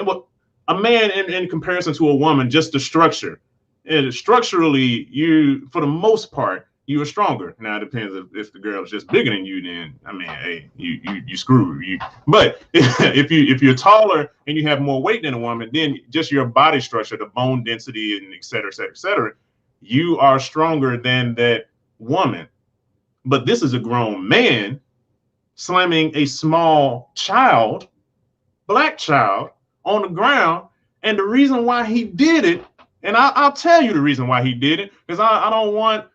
Speaker 1: A man in comparison to a woman, just the structure. And structurally, you, for the most part, you are stronger. Now it depends if the girl is just bigger than you, then I mean, hey, you screw you. But if you're taller and you have more weight than a woman, then just your body structure, the bone density, and et cetera, you are stronger than that woman. But this is a grown man slamming a small child, black child, on the ground. And the reason why he did it, and I'll tell you the reason why he did it, because I don't want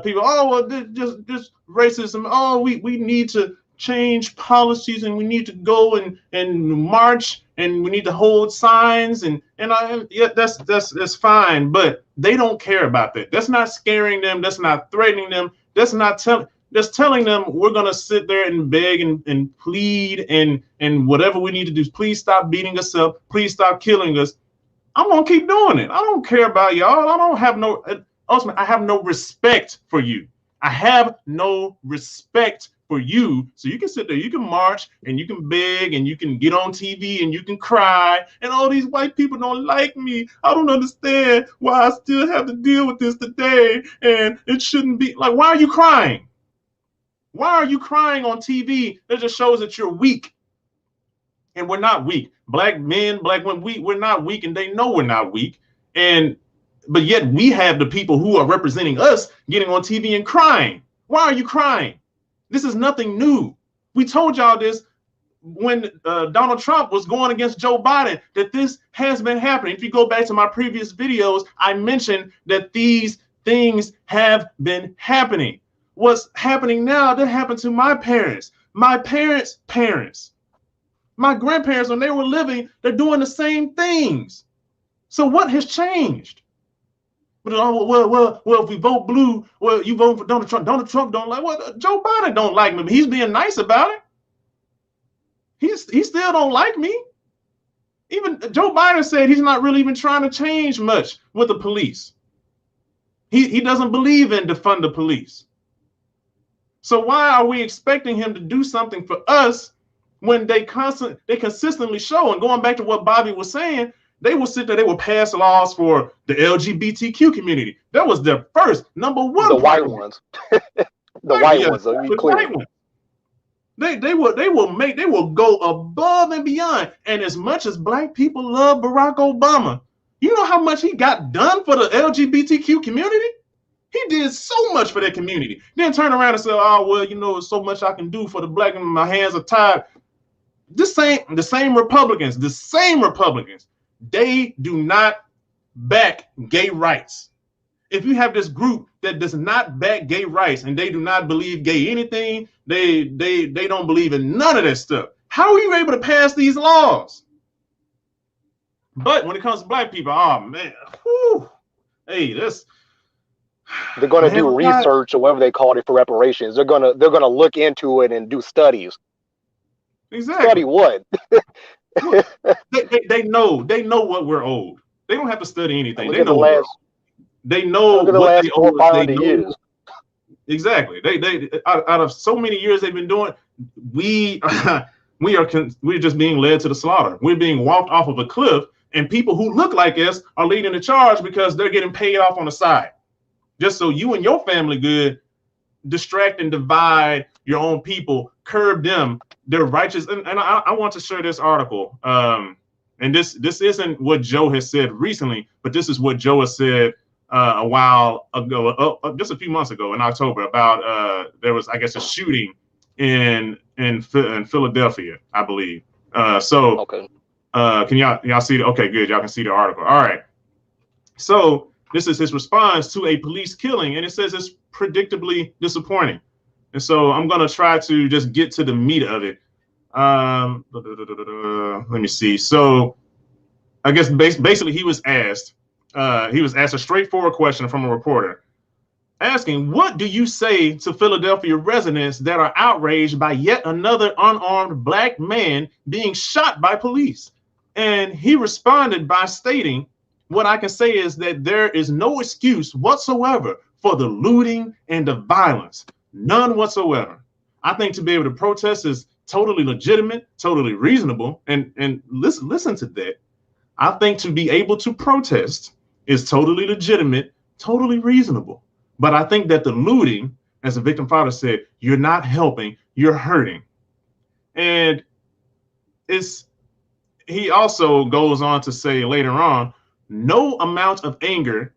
Speaker 1: people, oh, well, just racism. Oh, we need to change policies, and we need to go and march, and we need to hold signs, and yeah, that's fine. But they don't care about that. That's not scaring them. That's not threatening them. That's not telling them we're going to sit there and beg and plead and whatever we need to do. Please stop beating us up. Please stop killing us. I'm going to keep doing it. I don't care about y'all. I have no respect for you. I have no respect for you. So you can sit there, you can march, and you can beg, and you can get on TV, and you can cry, and all these white people don't like me. I don't understand why I still have to deal with this today, and it shouldn't be. Like, why are you crying? Why are you crying on TV? That just shows that you're weak. And we're not weak. Black men, black women, we're not weak, and they know we're not weak. But yet we have the people who are representing us getting on TV and crying. Why are you crying? This is nothing new. We told y'all this when Donald Trump was going against Joe Biden, that this has been happening. If you go back to my previous videos, I mentioned that these things have been happening. what's happening now, that happened to my parents, my parents' parents, my grandparents when they were living. They're doing the same things. So what has changed? But well, if we vote blue, well, you vote for Donald Trump. Donald Trump don't like. Well, Joe Biden don't like me. But he's being nice about it. He still don't like me. Even Joe Biden said he's not really even trying to change much with the police. He doesn't believe in defund the police. So why are we expecting him to do something for us when they consistently show? And going back to what Bobby was saying, they will sit there, they will pass laws for the LGBTQ community. That was their first number one.
Speaker 4: The white ones. The white ones, so be clear.
Speaker 1: They will go above and beyond. And as much as black people love Barack Obama, you know how much he got done for the LGBTQ community? He did so much for that community. Then turn around and say, oh, well, you know, there's so much I can do for the black and my hands are tied. The same Republicans, they do not back gay rights. If you have this group that does not back gay rights and they do not believe gay anything, they don't believe in none of that stuff. How are you able to pass these laws? But when it comes to black people, oh man, whew, hey,
Speaker 4: they're going to do research or whatever they call it for reparations. They're gonna look into it and do studies.
Speaker 1: Exactly.
Speaker 4: Study what?
Speaker 1: they know what we're owed. They don't have to study anything.
Speaker 4: Look
Speaker 1: They
Speaker 4: at
Speaker 1: know.
Speaker 4: the
Speaker 1: What they owe us. They know.
Speaker 4: years.
Speaker 1: Exactly. They out of so many years they've been doing, we're just being led to the slaughter. We're being walked off of a cliff, and people who look like us are leading the charge because they're getting paid off on the side, just so you and your family good. Distract and divide your own people, curb them. They're righteous. And I want to share this article. And this isn't what Joe has said recently, but this is what Joe has said a while ago, just a few months ago in October, about there was, I guess, a shooting in Philadelphia, I believe.
Speaker 4: Okay.
Speaker 1: Can y'all see it? Okay, good. Y'all can see the article. All right. So this is his response to a police killing, and it says it's predictably disappointing. And so I'm going to try to just get to the meat of it. Let me see. So I guess basically he was asked a straightforward question from a reporter asking, what do you say to Philadelphia residents that are outraged by yet another unarmed black man being shot by police? And he responded by stating, what I can say is that there is no excuse whatsoever for the looting and the violence. None whatsoever. I think to be able to protest is totally legitimate, totally reasonable. And listen to that. I think to be able to protest is totally legitimate, totally reasonable. But I think that the looting, as the victim father said, you're not helping, you're hurting. And he also goes on to say later on, no amount of anger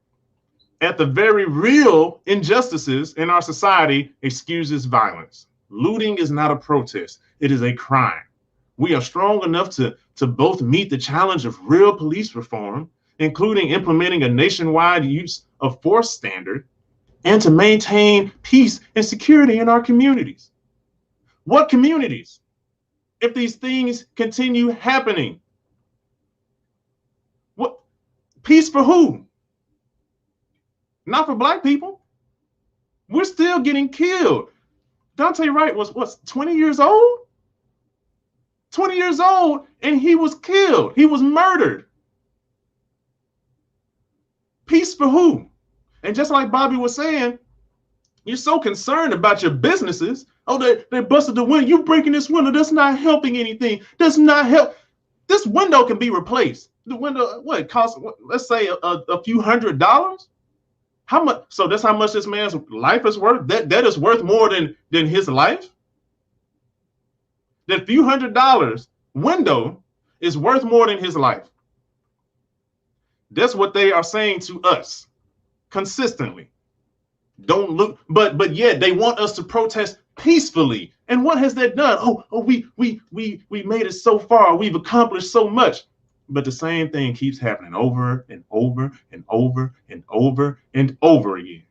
Speaker 1: at the very real injustices in our society excuses violence. Looting is not a protest. It is a crime. We are strong enough to both meet the challenge of real police reform, including implementing a nationwide use of force standard, and to maintain peace and security in our communities. What communities? If these things continue happening, what peace for who? Not for black people. We're still getting killed. Dante Wright was 20 years old? 20 years old, and he was killed. He was murdered. Peace for who? And just like Bobby was saying, you're so concerned about your businesses. Oh, they busted the window. You breaking this window. That's not helping anything. That's not help. This window can be replaced. The window, what it costs? Let's say a few $100s. How much? So that's how much this man's life is worth. That is worth more than his life. That few $100 window is worth more than his life. That's what they are saying to us consistently. Don't look, but yet they want us to protest peacefully. And what has that done? Oh, we made it so far. We've accomplished so much. But the same thing keeps happening over and over and over and over and over again.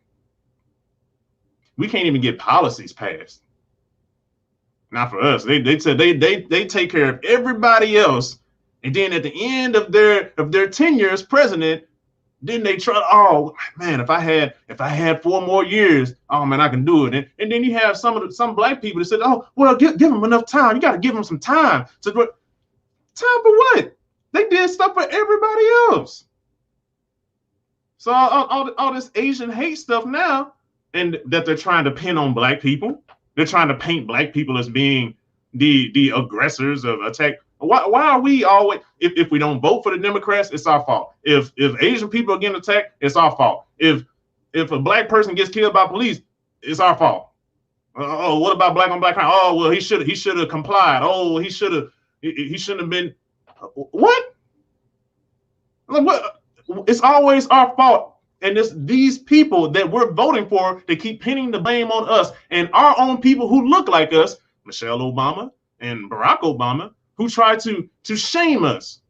Speaker 1: we can't even get policies passed. Not for us. They said they take care of everybody else, and then at the end of their tenure as president, then they try. Oh man, if I had 4 more years, oh man, I can do it. And then you have some black people that said, oh well, give them enough time. You got to give them some time to do it. Time for what? They did stuff for everybody else. So all this Asian hate stuff now, and that they're trying to pin on black people. They're trying to paint black people as being the aggressors of attack. Why are we always, if we don't vote for the Democrats, it's our fault. If Asian people are getting attacked, it's our fault. If a black person gets killed by police, it's our fault. Oh, what about black on black crime? Oh, well, he should have complied. Oh, he shouldn't have been. What? What? It's always our fault. And it's these people that we're voting for, they keep pinning the blame on us, and our own people who look like us, Michelle Obama and Barack Obama, who try to shame us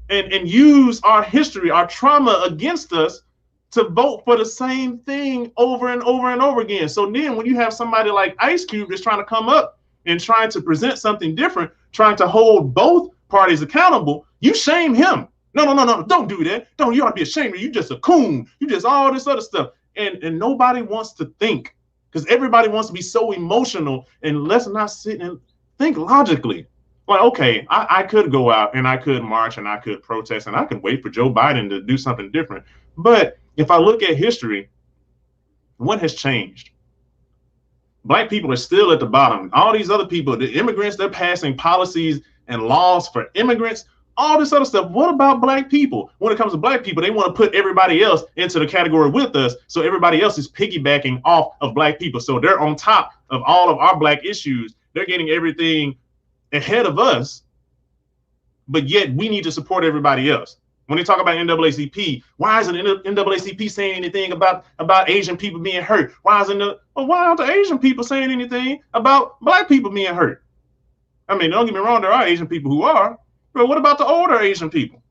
Speaker 1: and use our history, our trauma against us to vote for the same thing over and over and over again. So then when you have somebody like Ice Cube that's trying to come up and trying to present something different, trying to hold both parties accountable, you shame him. No, don't do that. You ought to be ashamed of you. Just a coon. You just all this other stuff. And nobody wants to think, because everybody wants to be so emotional, and let's not sit and think logically. Like, okay, I could go out and I could march and I could protest and I could wait for Joe Biden to do something different. But if I look at history, what has changed? Black people are still at the bottom. All these other people, the immigrants, they're passing policies and laws for immigrants, all this other stuff. What about black people? When it comes to black people, they want to put everybody else into the category with us. So everybody else is piggybacking off of black people. So they're on top of all of our black issues. They're getting everything ahead of us, but yet we need to support everybody else. When they talk about NAACP, why isn't NAACP saying anything about Asian people being hurt? Why aren't the Asian people saying anything about black people being hurt? I mean, don't get me wrong, there are Asian people who are, but what about the older Asian people?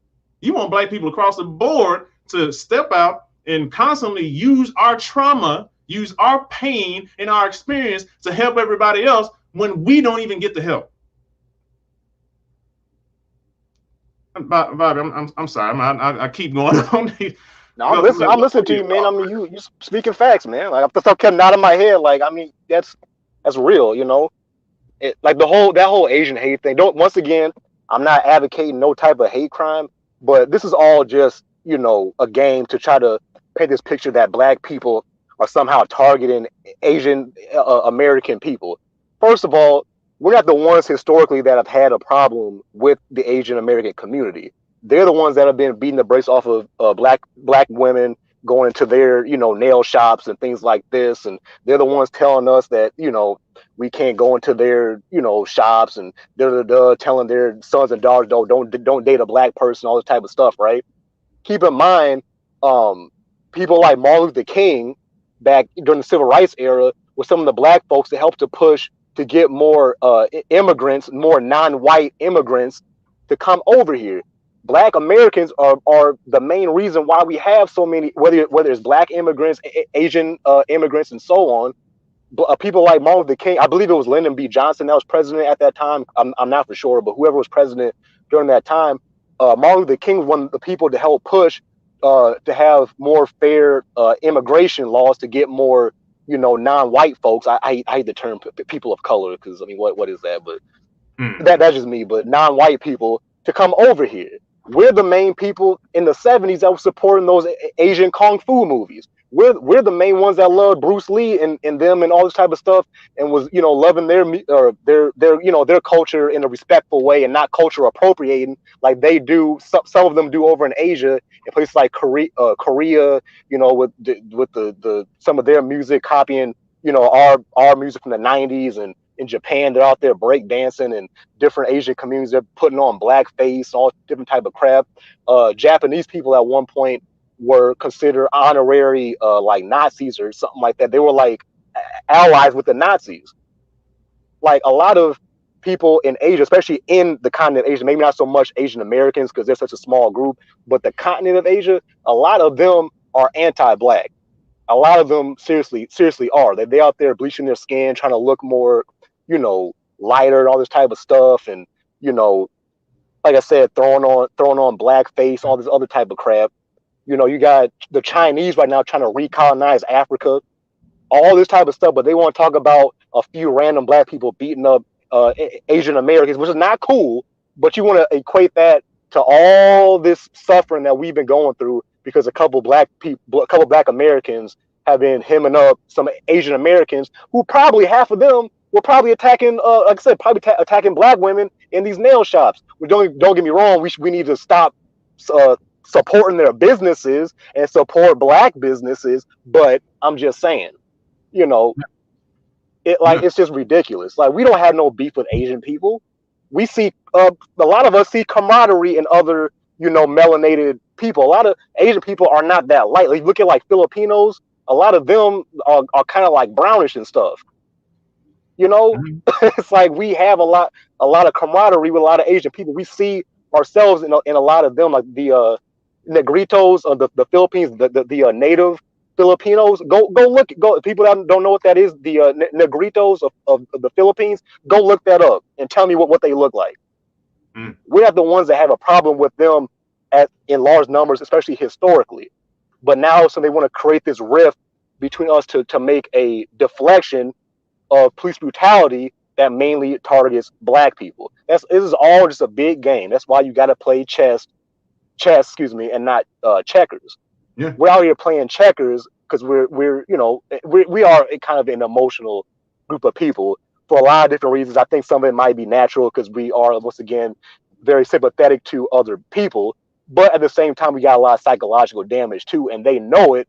Speaker 1: You want black people across the board to step out and constantly use our trauma, use our pain and our experience to help everybody else when we don't even get the help. Bobby, I'm sorry. I keep going on.
Speaker 4: No, I'm listening to you, man. I mean, you speaking facts, man. Like, the stuff came out of my head. Like, I mean, that's real, you know. Like that whole Asian hate thing. Once again, I'm not advocating no type of hate crime, but this is all just, you know, a game to try to paint this picture that black people are somehow targeting Asian American people. First of all, we're not the ones historically that have had a problem with the Asian American community. They're the ones that have been beating the brakes off of black women going into their, you know, nail shops and things like this. And they're the ones telling us that, you know, we can't go into their, you know, shops, and telling their sons and daughters, don't date a black person, all this type of stuff, right? Keep in mind, people like Martin Luther King back during the civil rights era were some of the black folks that helped to push to get more immigrants, more non-white immigrants to come over here. Black Americans are the main reason why we have so many, whether it's black immigrants, Asian immigrants, and so on. People like Martin Luther King, I believe it was Lyndon B. Johnson that was president at that time. I'm not for sure, but whoever was president during that time, Martin Luther King was one of the people to help push to have more fair immigration laws to get more, you know, non-white folks. I hate the term people of color, because I mean, what is that? But that's just me. But non-white people to come over here. We're the main people in the 70s that were supporting those Asian kung fu movies. We're the main ones that loved Bruce Lee and them and all this type of stuff, and was, you know, loving their you know, their culture in a respectful way and not culture appropriating like they do. Some of them do over in Asia, in places like Korea, you know, with the some of their music copying, you know, our music from the 90s, and in Japan they're out there break dancing, and different Asian communities they're putting on blackface, all different type of crap. Japanese people at one point were considered honorary like Nazis or something like that. They were like allies with the Nazis. Like a lot of people in Asia, especially in the continent of Asia, maybe not so much Asian Americans because they're such a small group, but the continent of Asia, a lot of them are anti-black. A lot of them seriously are. They out there bleaching their skin, trying to look more, lighter and all this type of stuff, and like I said, throwing on blackface, all this other type of crap. You got the Chinese right now trying to recolonize Africa, all this type of stuff, but they want to talk about a few random black people beating up Asian Americans, which is not cool. But you want to equate that to all this suffering that we've been going through because a couple black Americans have been hemming up some Asian Americans who probably half of them were probably attacking, like I said, attacking black women in these nail shops. Don't get me wrong. We need to stop supporting their businesses and support black businesses. But I'm just saying, it's just ridiculous. Like, we don't have no beef with Asian people. We see a lot of us see camaraderie in other, melanated people. A lot of Asian people are not that light. Like, look at like Filipinos. A lot of them are kind of like brownish and stuff. It's like we have a lot of camaraderie with a lot of Asian people. We see ourselves in a lot of them, like the Negritos of the Philippines, the native Filipinos. Go people that don't know what that is, the Negritos of the Philippines. Go look that up and tell me what they look like. We're not the ones that have a problem with them in large numbers, especially historically. But now, so they want to create this rift between us to make a deflection of police brutality that mainly targets black people. This is all just a big game. That's why you got to play chess, and not checkers.
Speaker 1: Yeah.
Speaker 4: We're out here playing checkers because we are kind of an emotional group of people for a lot of different reasons. I think some of it might be natural because we are, once again, very sympathetic to other people, but at the same time, we got a lot of psychological damage too, and they know it.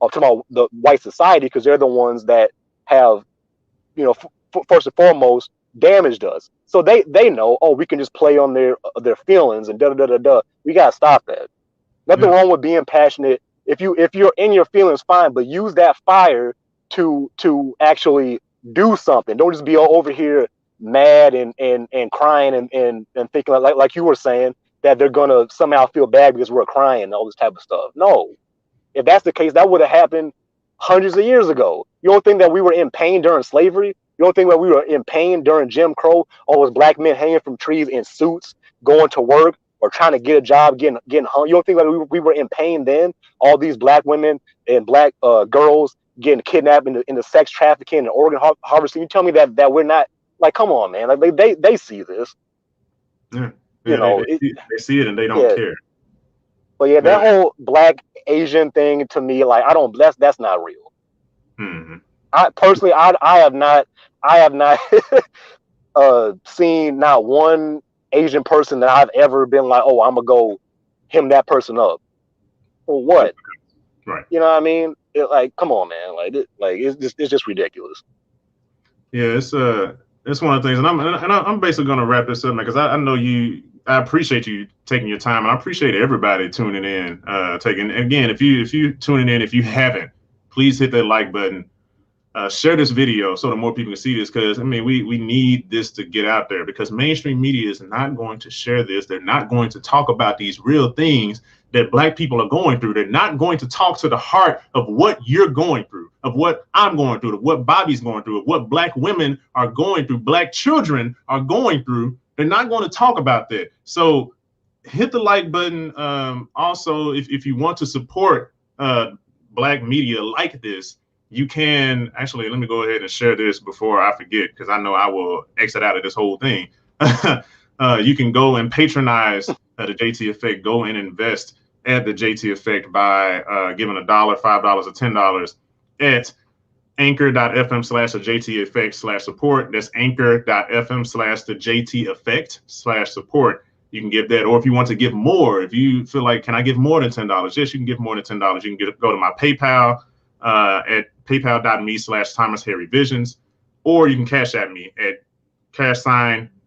Speaker 4: I'm talking about the white society because they're the ones that have, first and foremost, damaged us. So they know, we can just play on their feelings and We gotta stop that. Nothing wrong with being passionate. If you're in your feelings, fine, but use that fire to actually do something. Don't just be over here mad and crying and thinking like you were saying that they're gonna somehow feel bad because we're crying and all this type of stuff. No, if that's the case, that would have happened hundreds of years ago. You don't think that we were in pain during slavery? You don't think that we were in pain during Jim Crow? All those black men hanging from trees in suits, going to work or trying to get a job, getting hung. You don't think that we were in pain then? All these black women and black girls getting kidnapped into sex trafficking and organ harvesting. You tell me that we're not, like, come on, man. Like they see this.
Speaker 1: Yeah. They see it and they don't care.
Speaker 4: But yeah, that whole black Asian thing to me, like, that's not real.
Speaker 1: Mm-hmm.
Speaker 4: I personally, I have not seen not one Asian person that I've ever been like, oh, I'm gonna go him that person up. For what?
Speaker 1: Right.
Speaker 4: You know what I mean? Like, come on, man. It's just ridiculous.
Speaker 1: Yeah, it's one of the things, and I'm basically gonna wrap this up because I know I appreciate you taking your time, and I appreciate everybody tuning in. Again, if you tuning in, if you haven't, please hit that like button. Share this video so that more people can see this, because we need this to get out there, because mainstream media is not going to share this. They're not going to talk about these real things that black people are going through. They're not going to talk to the heart of what you're going through, of what I'm going through, of what Bobby's going through, of what black women are going through, black children are going through. They're not going to talk about that. So hit the like button. Also, if you want to support black media like this, you can actually, let me go ahead and share this before I forget, because I know I will exit out of this whole thing. You can go and patronize the JT Effect. Go and invest at the JT Effect by giving $1, $5, or $10 at anchor.fm/the JT Effect/support. That's anchor.fm/the JT Effect/support. You can give that, or if you want to give more, if you feel like, can I give more than $10? Yes, you can give more than $10. You can go to my PayPal at paypal.me/ThomasHarryVisions, or you can cash at me at #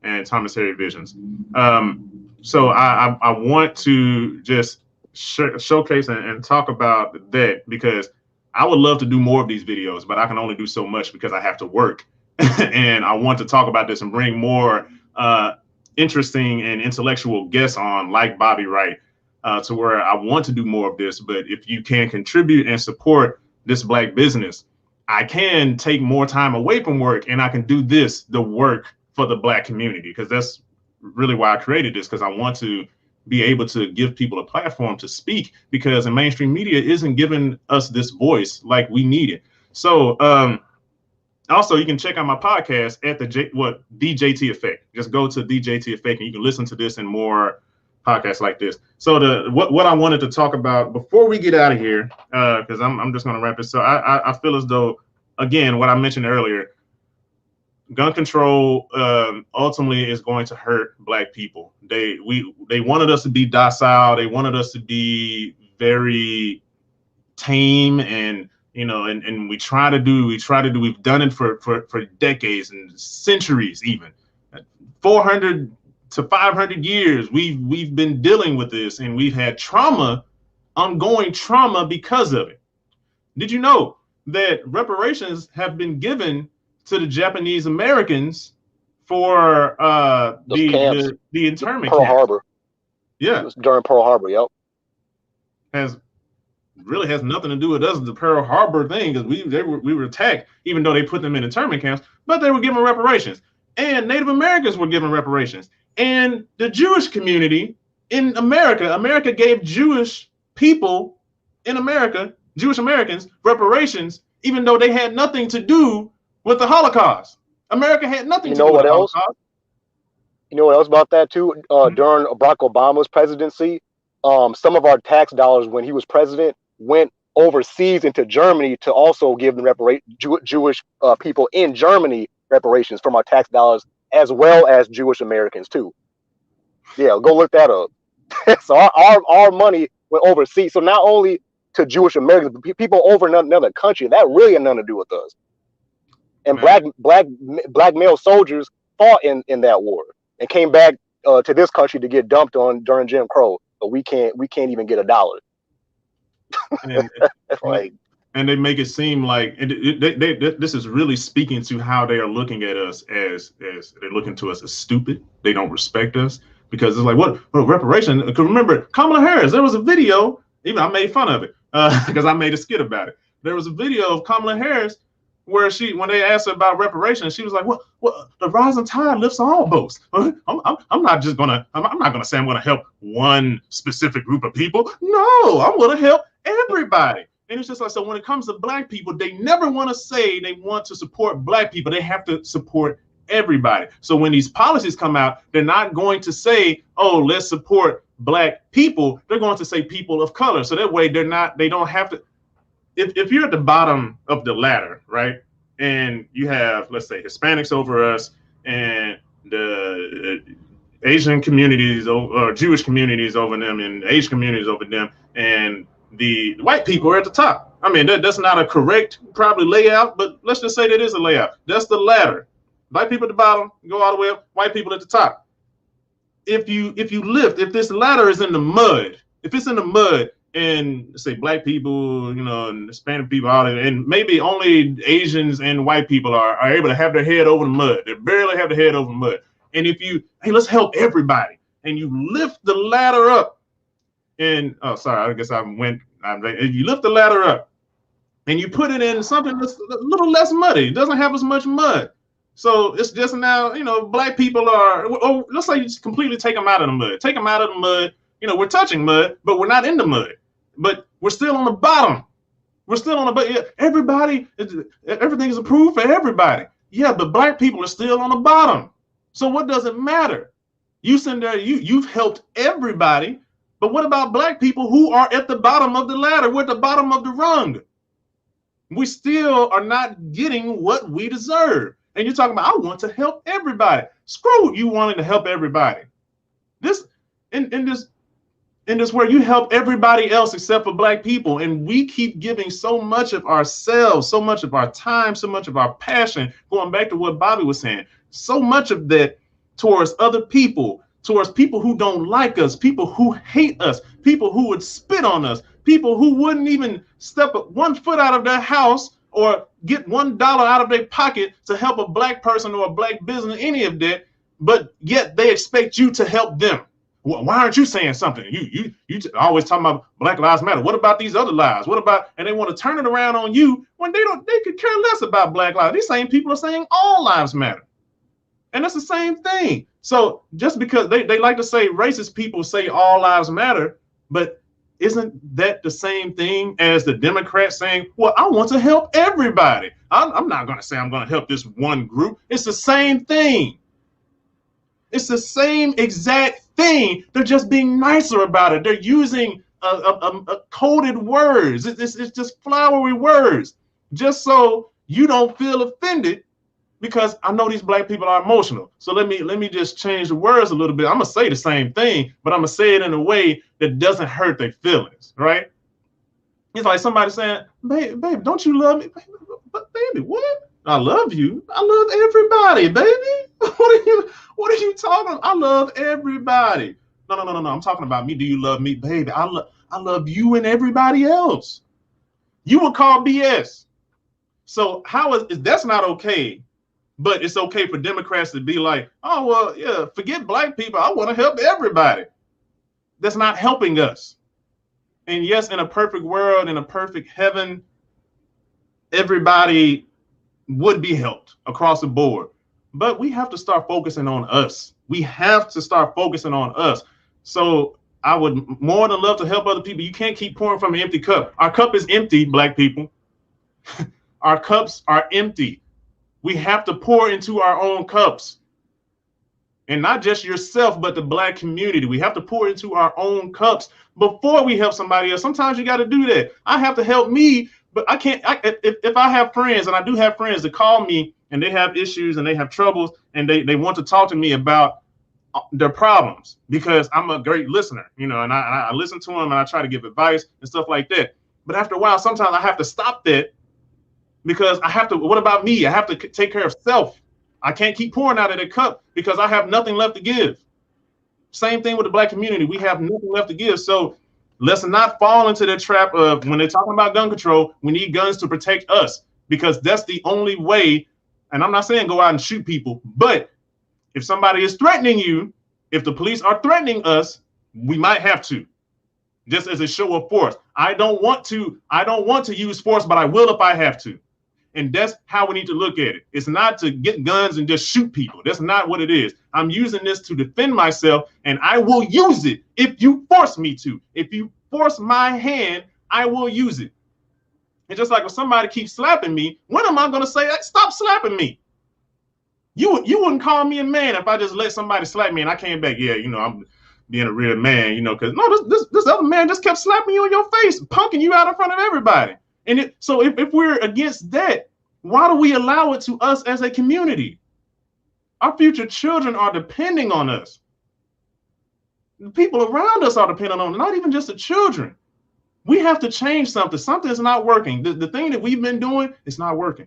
Speaker 1: and Thomas Harry Visions. So I want to just showcase and talk about that, because I would love to do more of these videos, but I can only do so much because I have to work. And I want to talk about this and bring more interesting and intellectual guests on, like Bobby Wright, to where I want to do more of this. But if you can contribute and support this black business, I can take more time away from work and I can do the work for the black community, because that's really why I created this, because I want to be able to give people a platform to speak, because the mainstream media isn't giving us this voice like we need it. So also, you can check out my podcast at the DJT Effect. Just go to DJT Effect and you can listen to this and more podcasts like this. So what I wanted to talk about before we get out of here, because I'm just going to wrap this up. I feel as though, again, what I mentioned earlier, gun control ultimately is going to hurt black people. They wanted us to be docile. They wanted us to be very tame, and and we've done it for decades and centuries, even 400 to 500 years. We've been dealing with this, and we've had ongoing trauma because of it. Did you know that reparations have been given to the Japanese Americans for the internment
Speaker 4: Pearl
Speaker 1: camps?
Speaker 4: Harbor.
Speaker 1: Yeah,
Speaker 4: It was during Pearl Harbor. Yep.
Speaker 1: Really has nothing to do with us, the Pearl Harbor thing, because we were attacked, even though they put them in internment camps, but they were given reparations. And Native Americans were given reparations. And the Jewish community in America gave Jewish people in America, Jewish Americans, reparations, even though they had nothing to do with the Holocaust. America had nothing to do with the Holocaust.
Speaker 4: You know what else about that too? During Barack Obama's presidency, some of our tax dollars when he was president went overseas into Germany to also give the Jewish people in Germany reparations from our tax dollars, as well as Jewish Americans too. Yeah, go look that up. So our money went overseas. So not only to Jewish Americans, but people over in another country, that really had nothing to do with us. And black male soldiers fought in that war and came back to this country to get dumped on during Jim Crow. But we can't even get $1.
Speaker 1: And they make it seem like this is really speaking to how they are looking at us, as they're looking to us as stupid. They don't respect us, because it's like, what reparation? Because remember, Kamala Harris, there was a video, even I made fun of it because I made a skit about it. There was a video of Kamala Harris where when they asked her about reparations, she was like, "Well, the rising tide lifts all boats. I'm not gonna say I'm gonna help one specific group of people. No, I'm gonna help everybody." And it's just like, so when it comes to black people, they never want to say they want to support black people. They have to support everybody. So when these policies come out, they're not going to say, "Oh, let's support black people." They're going to say people of color. So that way they don't have to. If you're at the bottom of the ladder, right, and you have, let's say, Hispanics over us and the Asian communities or Jewish communities over them and Asian communities over them, and the white people are at the top. I mean, that's not a correct probably layout, but let's just say that is a layout. That's the ladder. Black people at the bottom, go all the way up, white people at the top. If if this ladder is in the mud, if it's in the mud, and say black people, and Hispanic people, and maybe only Asians and white people are able to have their head over the mud. They barely have their head over the mud. And if hey, let's help everybody, and you lift the ladder up, and if you lift the ladder up, and you put it in something that's a little less muddy, it doesn't have as much mud. So it's just now, black people let's say you just completely take them out of the mud. Take them out of the mud. We're touching mud, but we're not in the mud. But we're still on the bottom. We're still on the bottom. Everything is approved for everybody. Yeah, but black people are still on the bottom. So what does it matter? You send there, you've helped everybody, but what about black people who are at the bottom of the ladder? We're at the bottom of the rung. We still are not getting what we deserve. And you're talking about, I want to help everybody. Screw you wanting to help everybody. In this where you help everybody else except for black people, and we keep giving so much of ourselves, so much of our time, so much of our passion, going back to what Bobby was saying, so much of that towards other people, towards people who don't like us, people who hate us, people who would spit on us, people who wouldn't even step 1 foot out of their house or get $1 out of their pocket to help a black person or a black business, any of that, but yet they expect you to help them. Why aren't you saying something? You always talking about Black Lives Matter. What about these other lives? What about, and they want to turn it around on you when they could care less about Black lives. These same people are saying all lives matter. And that's the same thing. So just because they like to say racist people say all lives matter, but isn't that the same thing as the Democrats saying, well, I want to help everybody. I'm not going to say I'm going to help this one group. It's the same thing. It's the same exact thing. They're just being nicer about it. They're using coded words. It's just flowery words, just so you don't feel offended. Because I know these Black people are emotional. So let me just change the words a little bit. I'm gonna say the same thing, but I'm gonna say it in a way that doesn't hurt their feelings, right? It's like somebody saying, baby, don't you love me? Baby, what? I love you. I love everybody, baby. What are you talking about? I love everybody. No. I'm talking about me. Do you love me, baby? I love you and everybody else. You would call BS. So how is that's not okay? But it's okay for Democrats to be like, oh, well, yeah, forget Black people. I want to help everybody. That's not helping us. And yes, in a perfect world, in a perfect heaven, everybody would be helped across the board. But we have to start focusing on us. We have to start focusing on us. So I would more than love to help other people. You can't keep pouring from an empty cup. Our cup is empty, Black people. Our cups are empty. We have to pour into our own cups, and not just yourself, but the Black community. We have to pour into our own cups before we help somebody else. Sometimes you got to do that. I have to help me, but I can't. If I have friends, and I do have friends that call me and they have issues and they have troubles and they want to talk to me about their problems, because I'm a great listener, and I listen to them and I try to give advice and stuff like that. But after a while, sometimes I have to stop that. Because I have to, what about me? I have to take care of self. I can't keep pouring out of the cup because I have nothing left to give. Same thing with the Black community. We have nothing left to give. So let's not fall into the trap of, when they're talking about gun control, we need guns to protect us, because that's the only way. And I'm not saying go out and shoot people, but if somebody is threatening you, if the police are threatening us, we might have to, just as a show of force. I don't want to use force, but I will if I have to. And that's how we need to look at it. It's not to get guns and just shoot people. That's not what it is. I'm using this to defend myself, and I will use it if you force me to. If you force my hand, I will use it. It's just like when somebody keeps slapping me, when am I going to say, stop slapping me? You wouldn't call me a man if I just let somebody slap me and I came back, yeah, I'm being a real man, because no, this other man just kept slapping you in your face, punking you out in front of everybody. And so if we're against that, why do we allow it to us as a community? Our future children are depending on us. The people around us are depending on us, not even just the children. We have to change something. Something is not working. The thing that we've been doing, it's not working.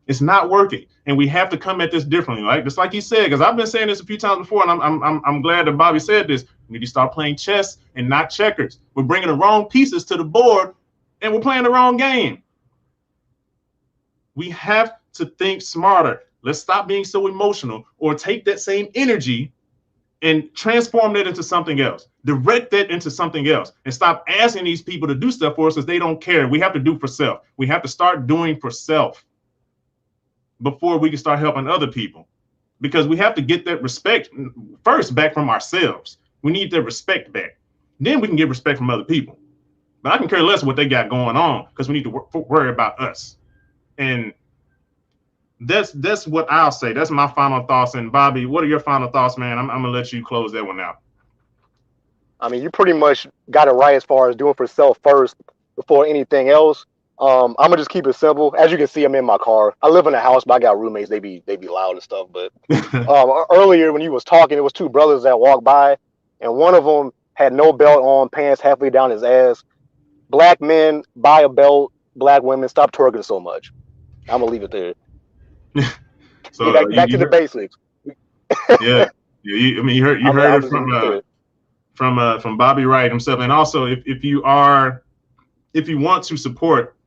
Speaker 1: It's not working. And we have to come at this differently, right? Just like he said, because I've been saying this a few times before, and I'm glad that Bobby said this. We need to start playing chess and not checkers. We're bringing the wrong pieces to the board, and we're playing the wrong game. We have to think smarter. Let's stop being so emotional, or take that same energy and transform that into something else. Direct that into something else, and stop asking these people to do stuff for us because they don't care. We have to do for self. We have to start doing for self before we can start helping other people, because we have to get that respect first back from ourselves. We need that respect back. Then we can get respect from other people. But I can care less what they got going on, because we need to worry about us. And that's what I'll say. That's my final thoughts. And Bobby, what are your final thoughts, man? I'm gonna let you close that one out.
Speaker 4: I mean, you pretty much got it right as far as doing for self first before anything else. I'm gonna just keep it simple. As you can see, I'm in my car. I live in a house, but I got roommates. They be loud and stuff. But earlier when you was talking, it was two brothers that walked by, and one of them had no belt on, pants halfway down his ass. Black men, buy a belt. Black women, stop twerking so much. I'm gonna leave it there.
Speaker 1: So
Speaker 4: back to the basics.
Speaker 1: Yeah. I mean, you heard it from Bobby Wright himself. And also, if you want to support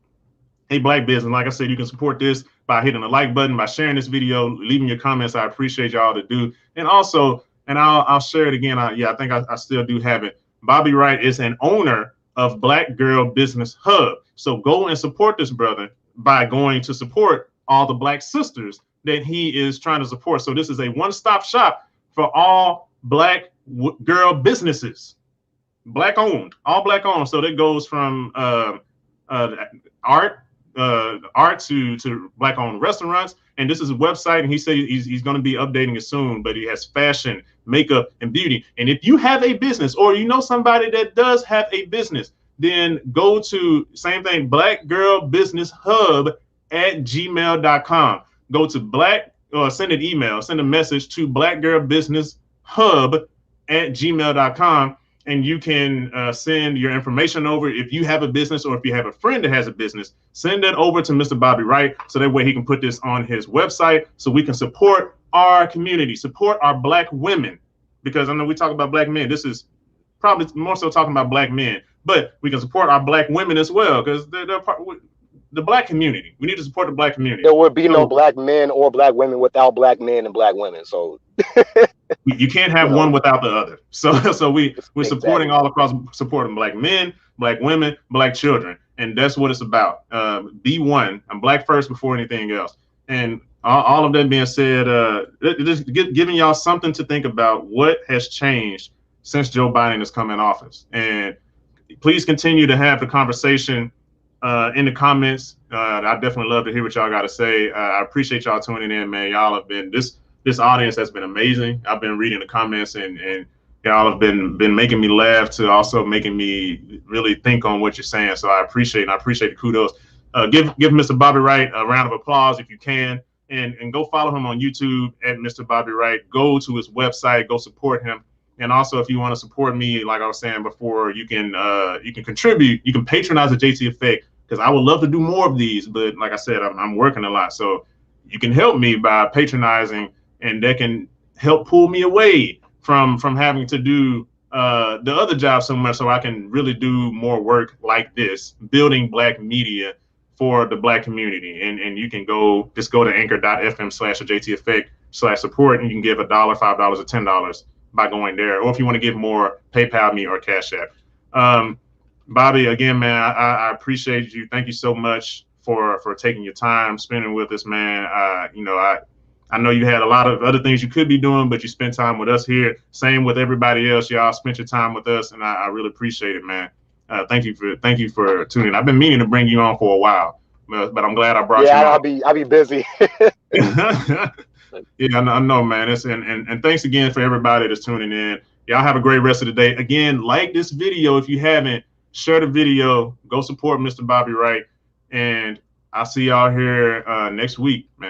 Speaker 1: a Black business, like I said, you can support this by hitting the like button, by sharing this video, leaving your comments. I appreciate y'all to do. And also, and I'll share it again. I think I still do have it. Bobby Wright is an owner of Black Girl Business Hub. So go and support this brother by going to support all the Black sisters that he is trying to support. So this is a one-stop shop for all Black girl businesses, Black owned, all Black owned. So that goes from art to Black owned restaurants. And this is a website, and he said he's going to be updating it soon, but he has fashion, makeup, and beauty. And if you have a business, or you know somebody that does have a business, then go to same thing, Black Girl Business Hub at gmail.com. Go to send an email, send a message to Black Girl Business Hub at gmail.com. And you can send your information over. If you have a business, or if you have a friend that has a business, send that over to Mr. Bobby Wright, so that way he can put this on his website, so we can support our community, support our Black women, because I know we talk about Black men. This is probably more so talking about Black men, but we can support our Black women as well, because they're part of the Black community. We need to support the Black community.
Speaker 4: There would be no Black men or Black women without Black men and Black women. So
Speaker 1: you can't have one without the other. So we're supporting all across, supporting Black men, Black women, Black children, and that's what it's about. Be one. I'm Black first before anything else. And all of that being said, just giving y'all something to think about. What has changed since Joe Biden has come in office? And please continue to have the conversation in the comments. I definitely love to hear what y'all got to say. I appreciate y'all tuning in, man. Y'all have been this audience has been amazing. I've been reading the comments, and y'all have been making me laugh, to also making me really think on what you're saying. So I appreciate the kudos. Give Mr. Bobby Wright a round of applause if you can, and go follow him on YouTube at Mr. Bobby Wright. Go to his website, go support him. And also, if you want to support me, like I was saying before, you can contribute. You can patronize the JT Effect, because I would love to do more of these. But like I said, I'm working a lot, so you can help me by patronizing, and that can help pull me away from having to do the other job so much, so I can really do more work like this, building Black media for the Black community. And you can just go to anchor.fm/JT Effect/support, and you can give $1, $5, or $10 by going there. Or if you want to give more, PayPal me or Cash App. Bobby, again, man, I appreciate you. Thank you so much for taking your time, spending with us, man. I know you had a lot of other things you could be doing, but you spent time with us here. Same with everybody else. Y'all spent your time with us, and I really appreciate it, man. Thank you for tuning in. I've been meaning to bring you on for a while, but I'm glad I brought you on.
Speaker 4: I'll be busy.
Speaker 1: Yeah, I know, man. And thanks again for everybody that's tuning in. Y'all have a great rest of the day. Again, like this video if you haven't. Share the video. Go support Mr. Bobby Wright, and I'll see y'all here next week, man.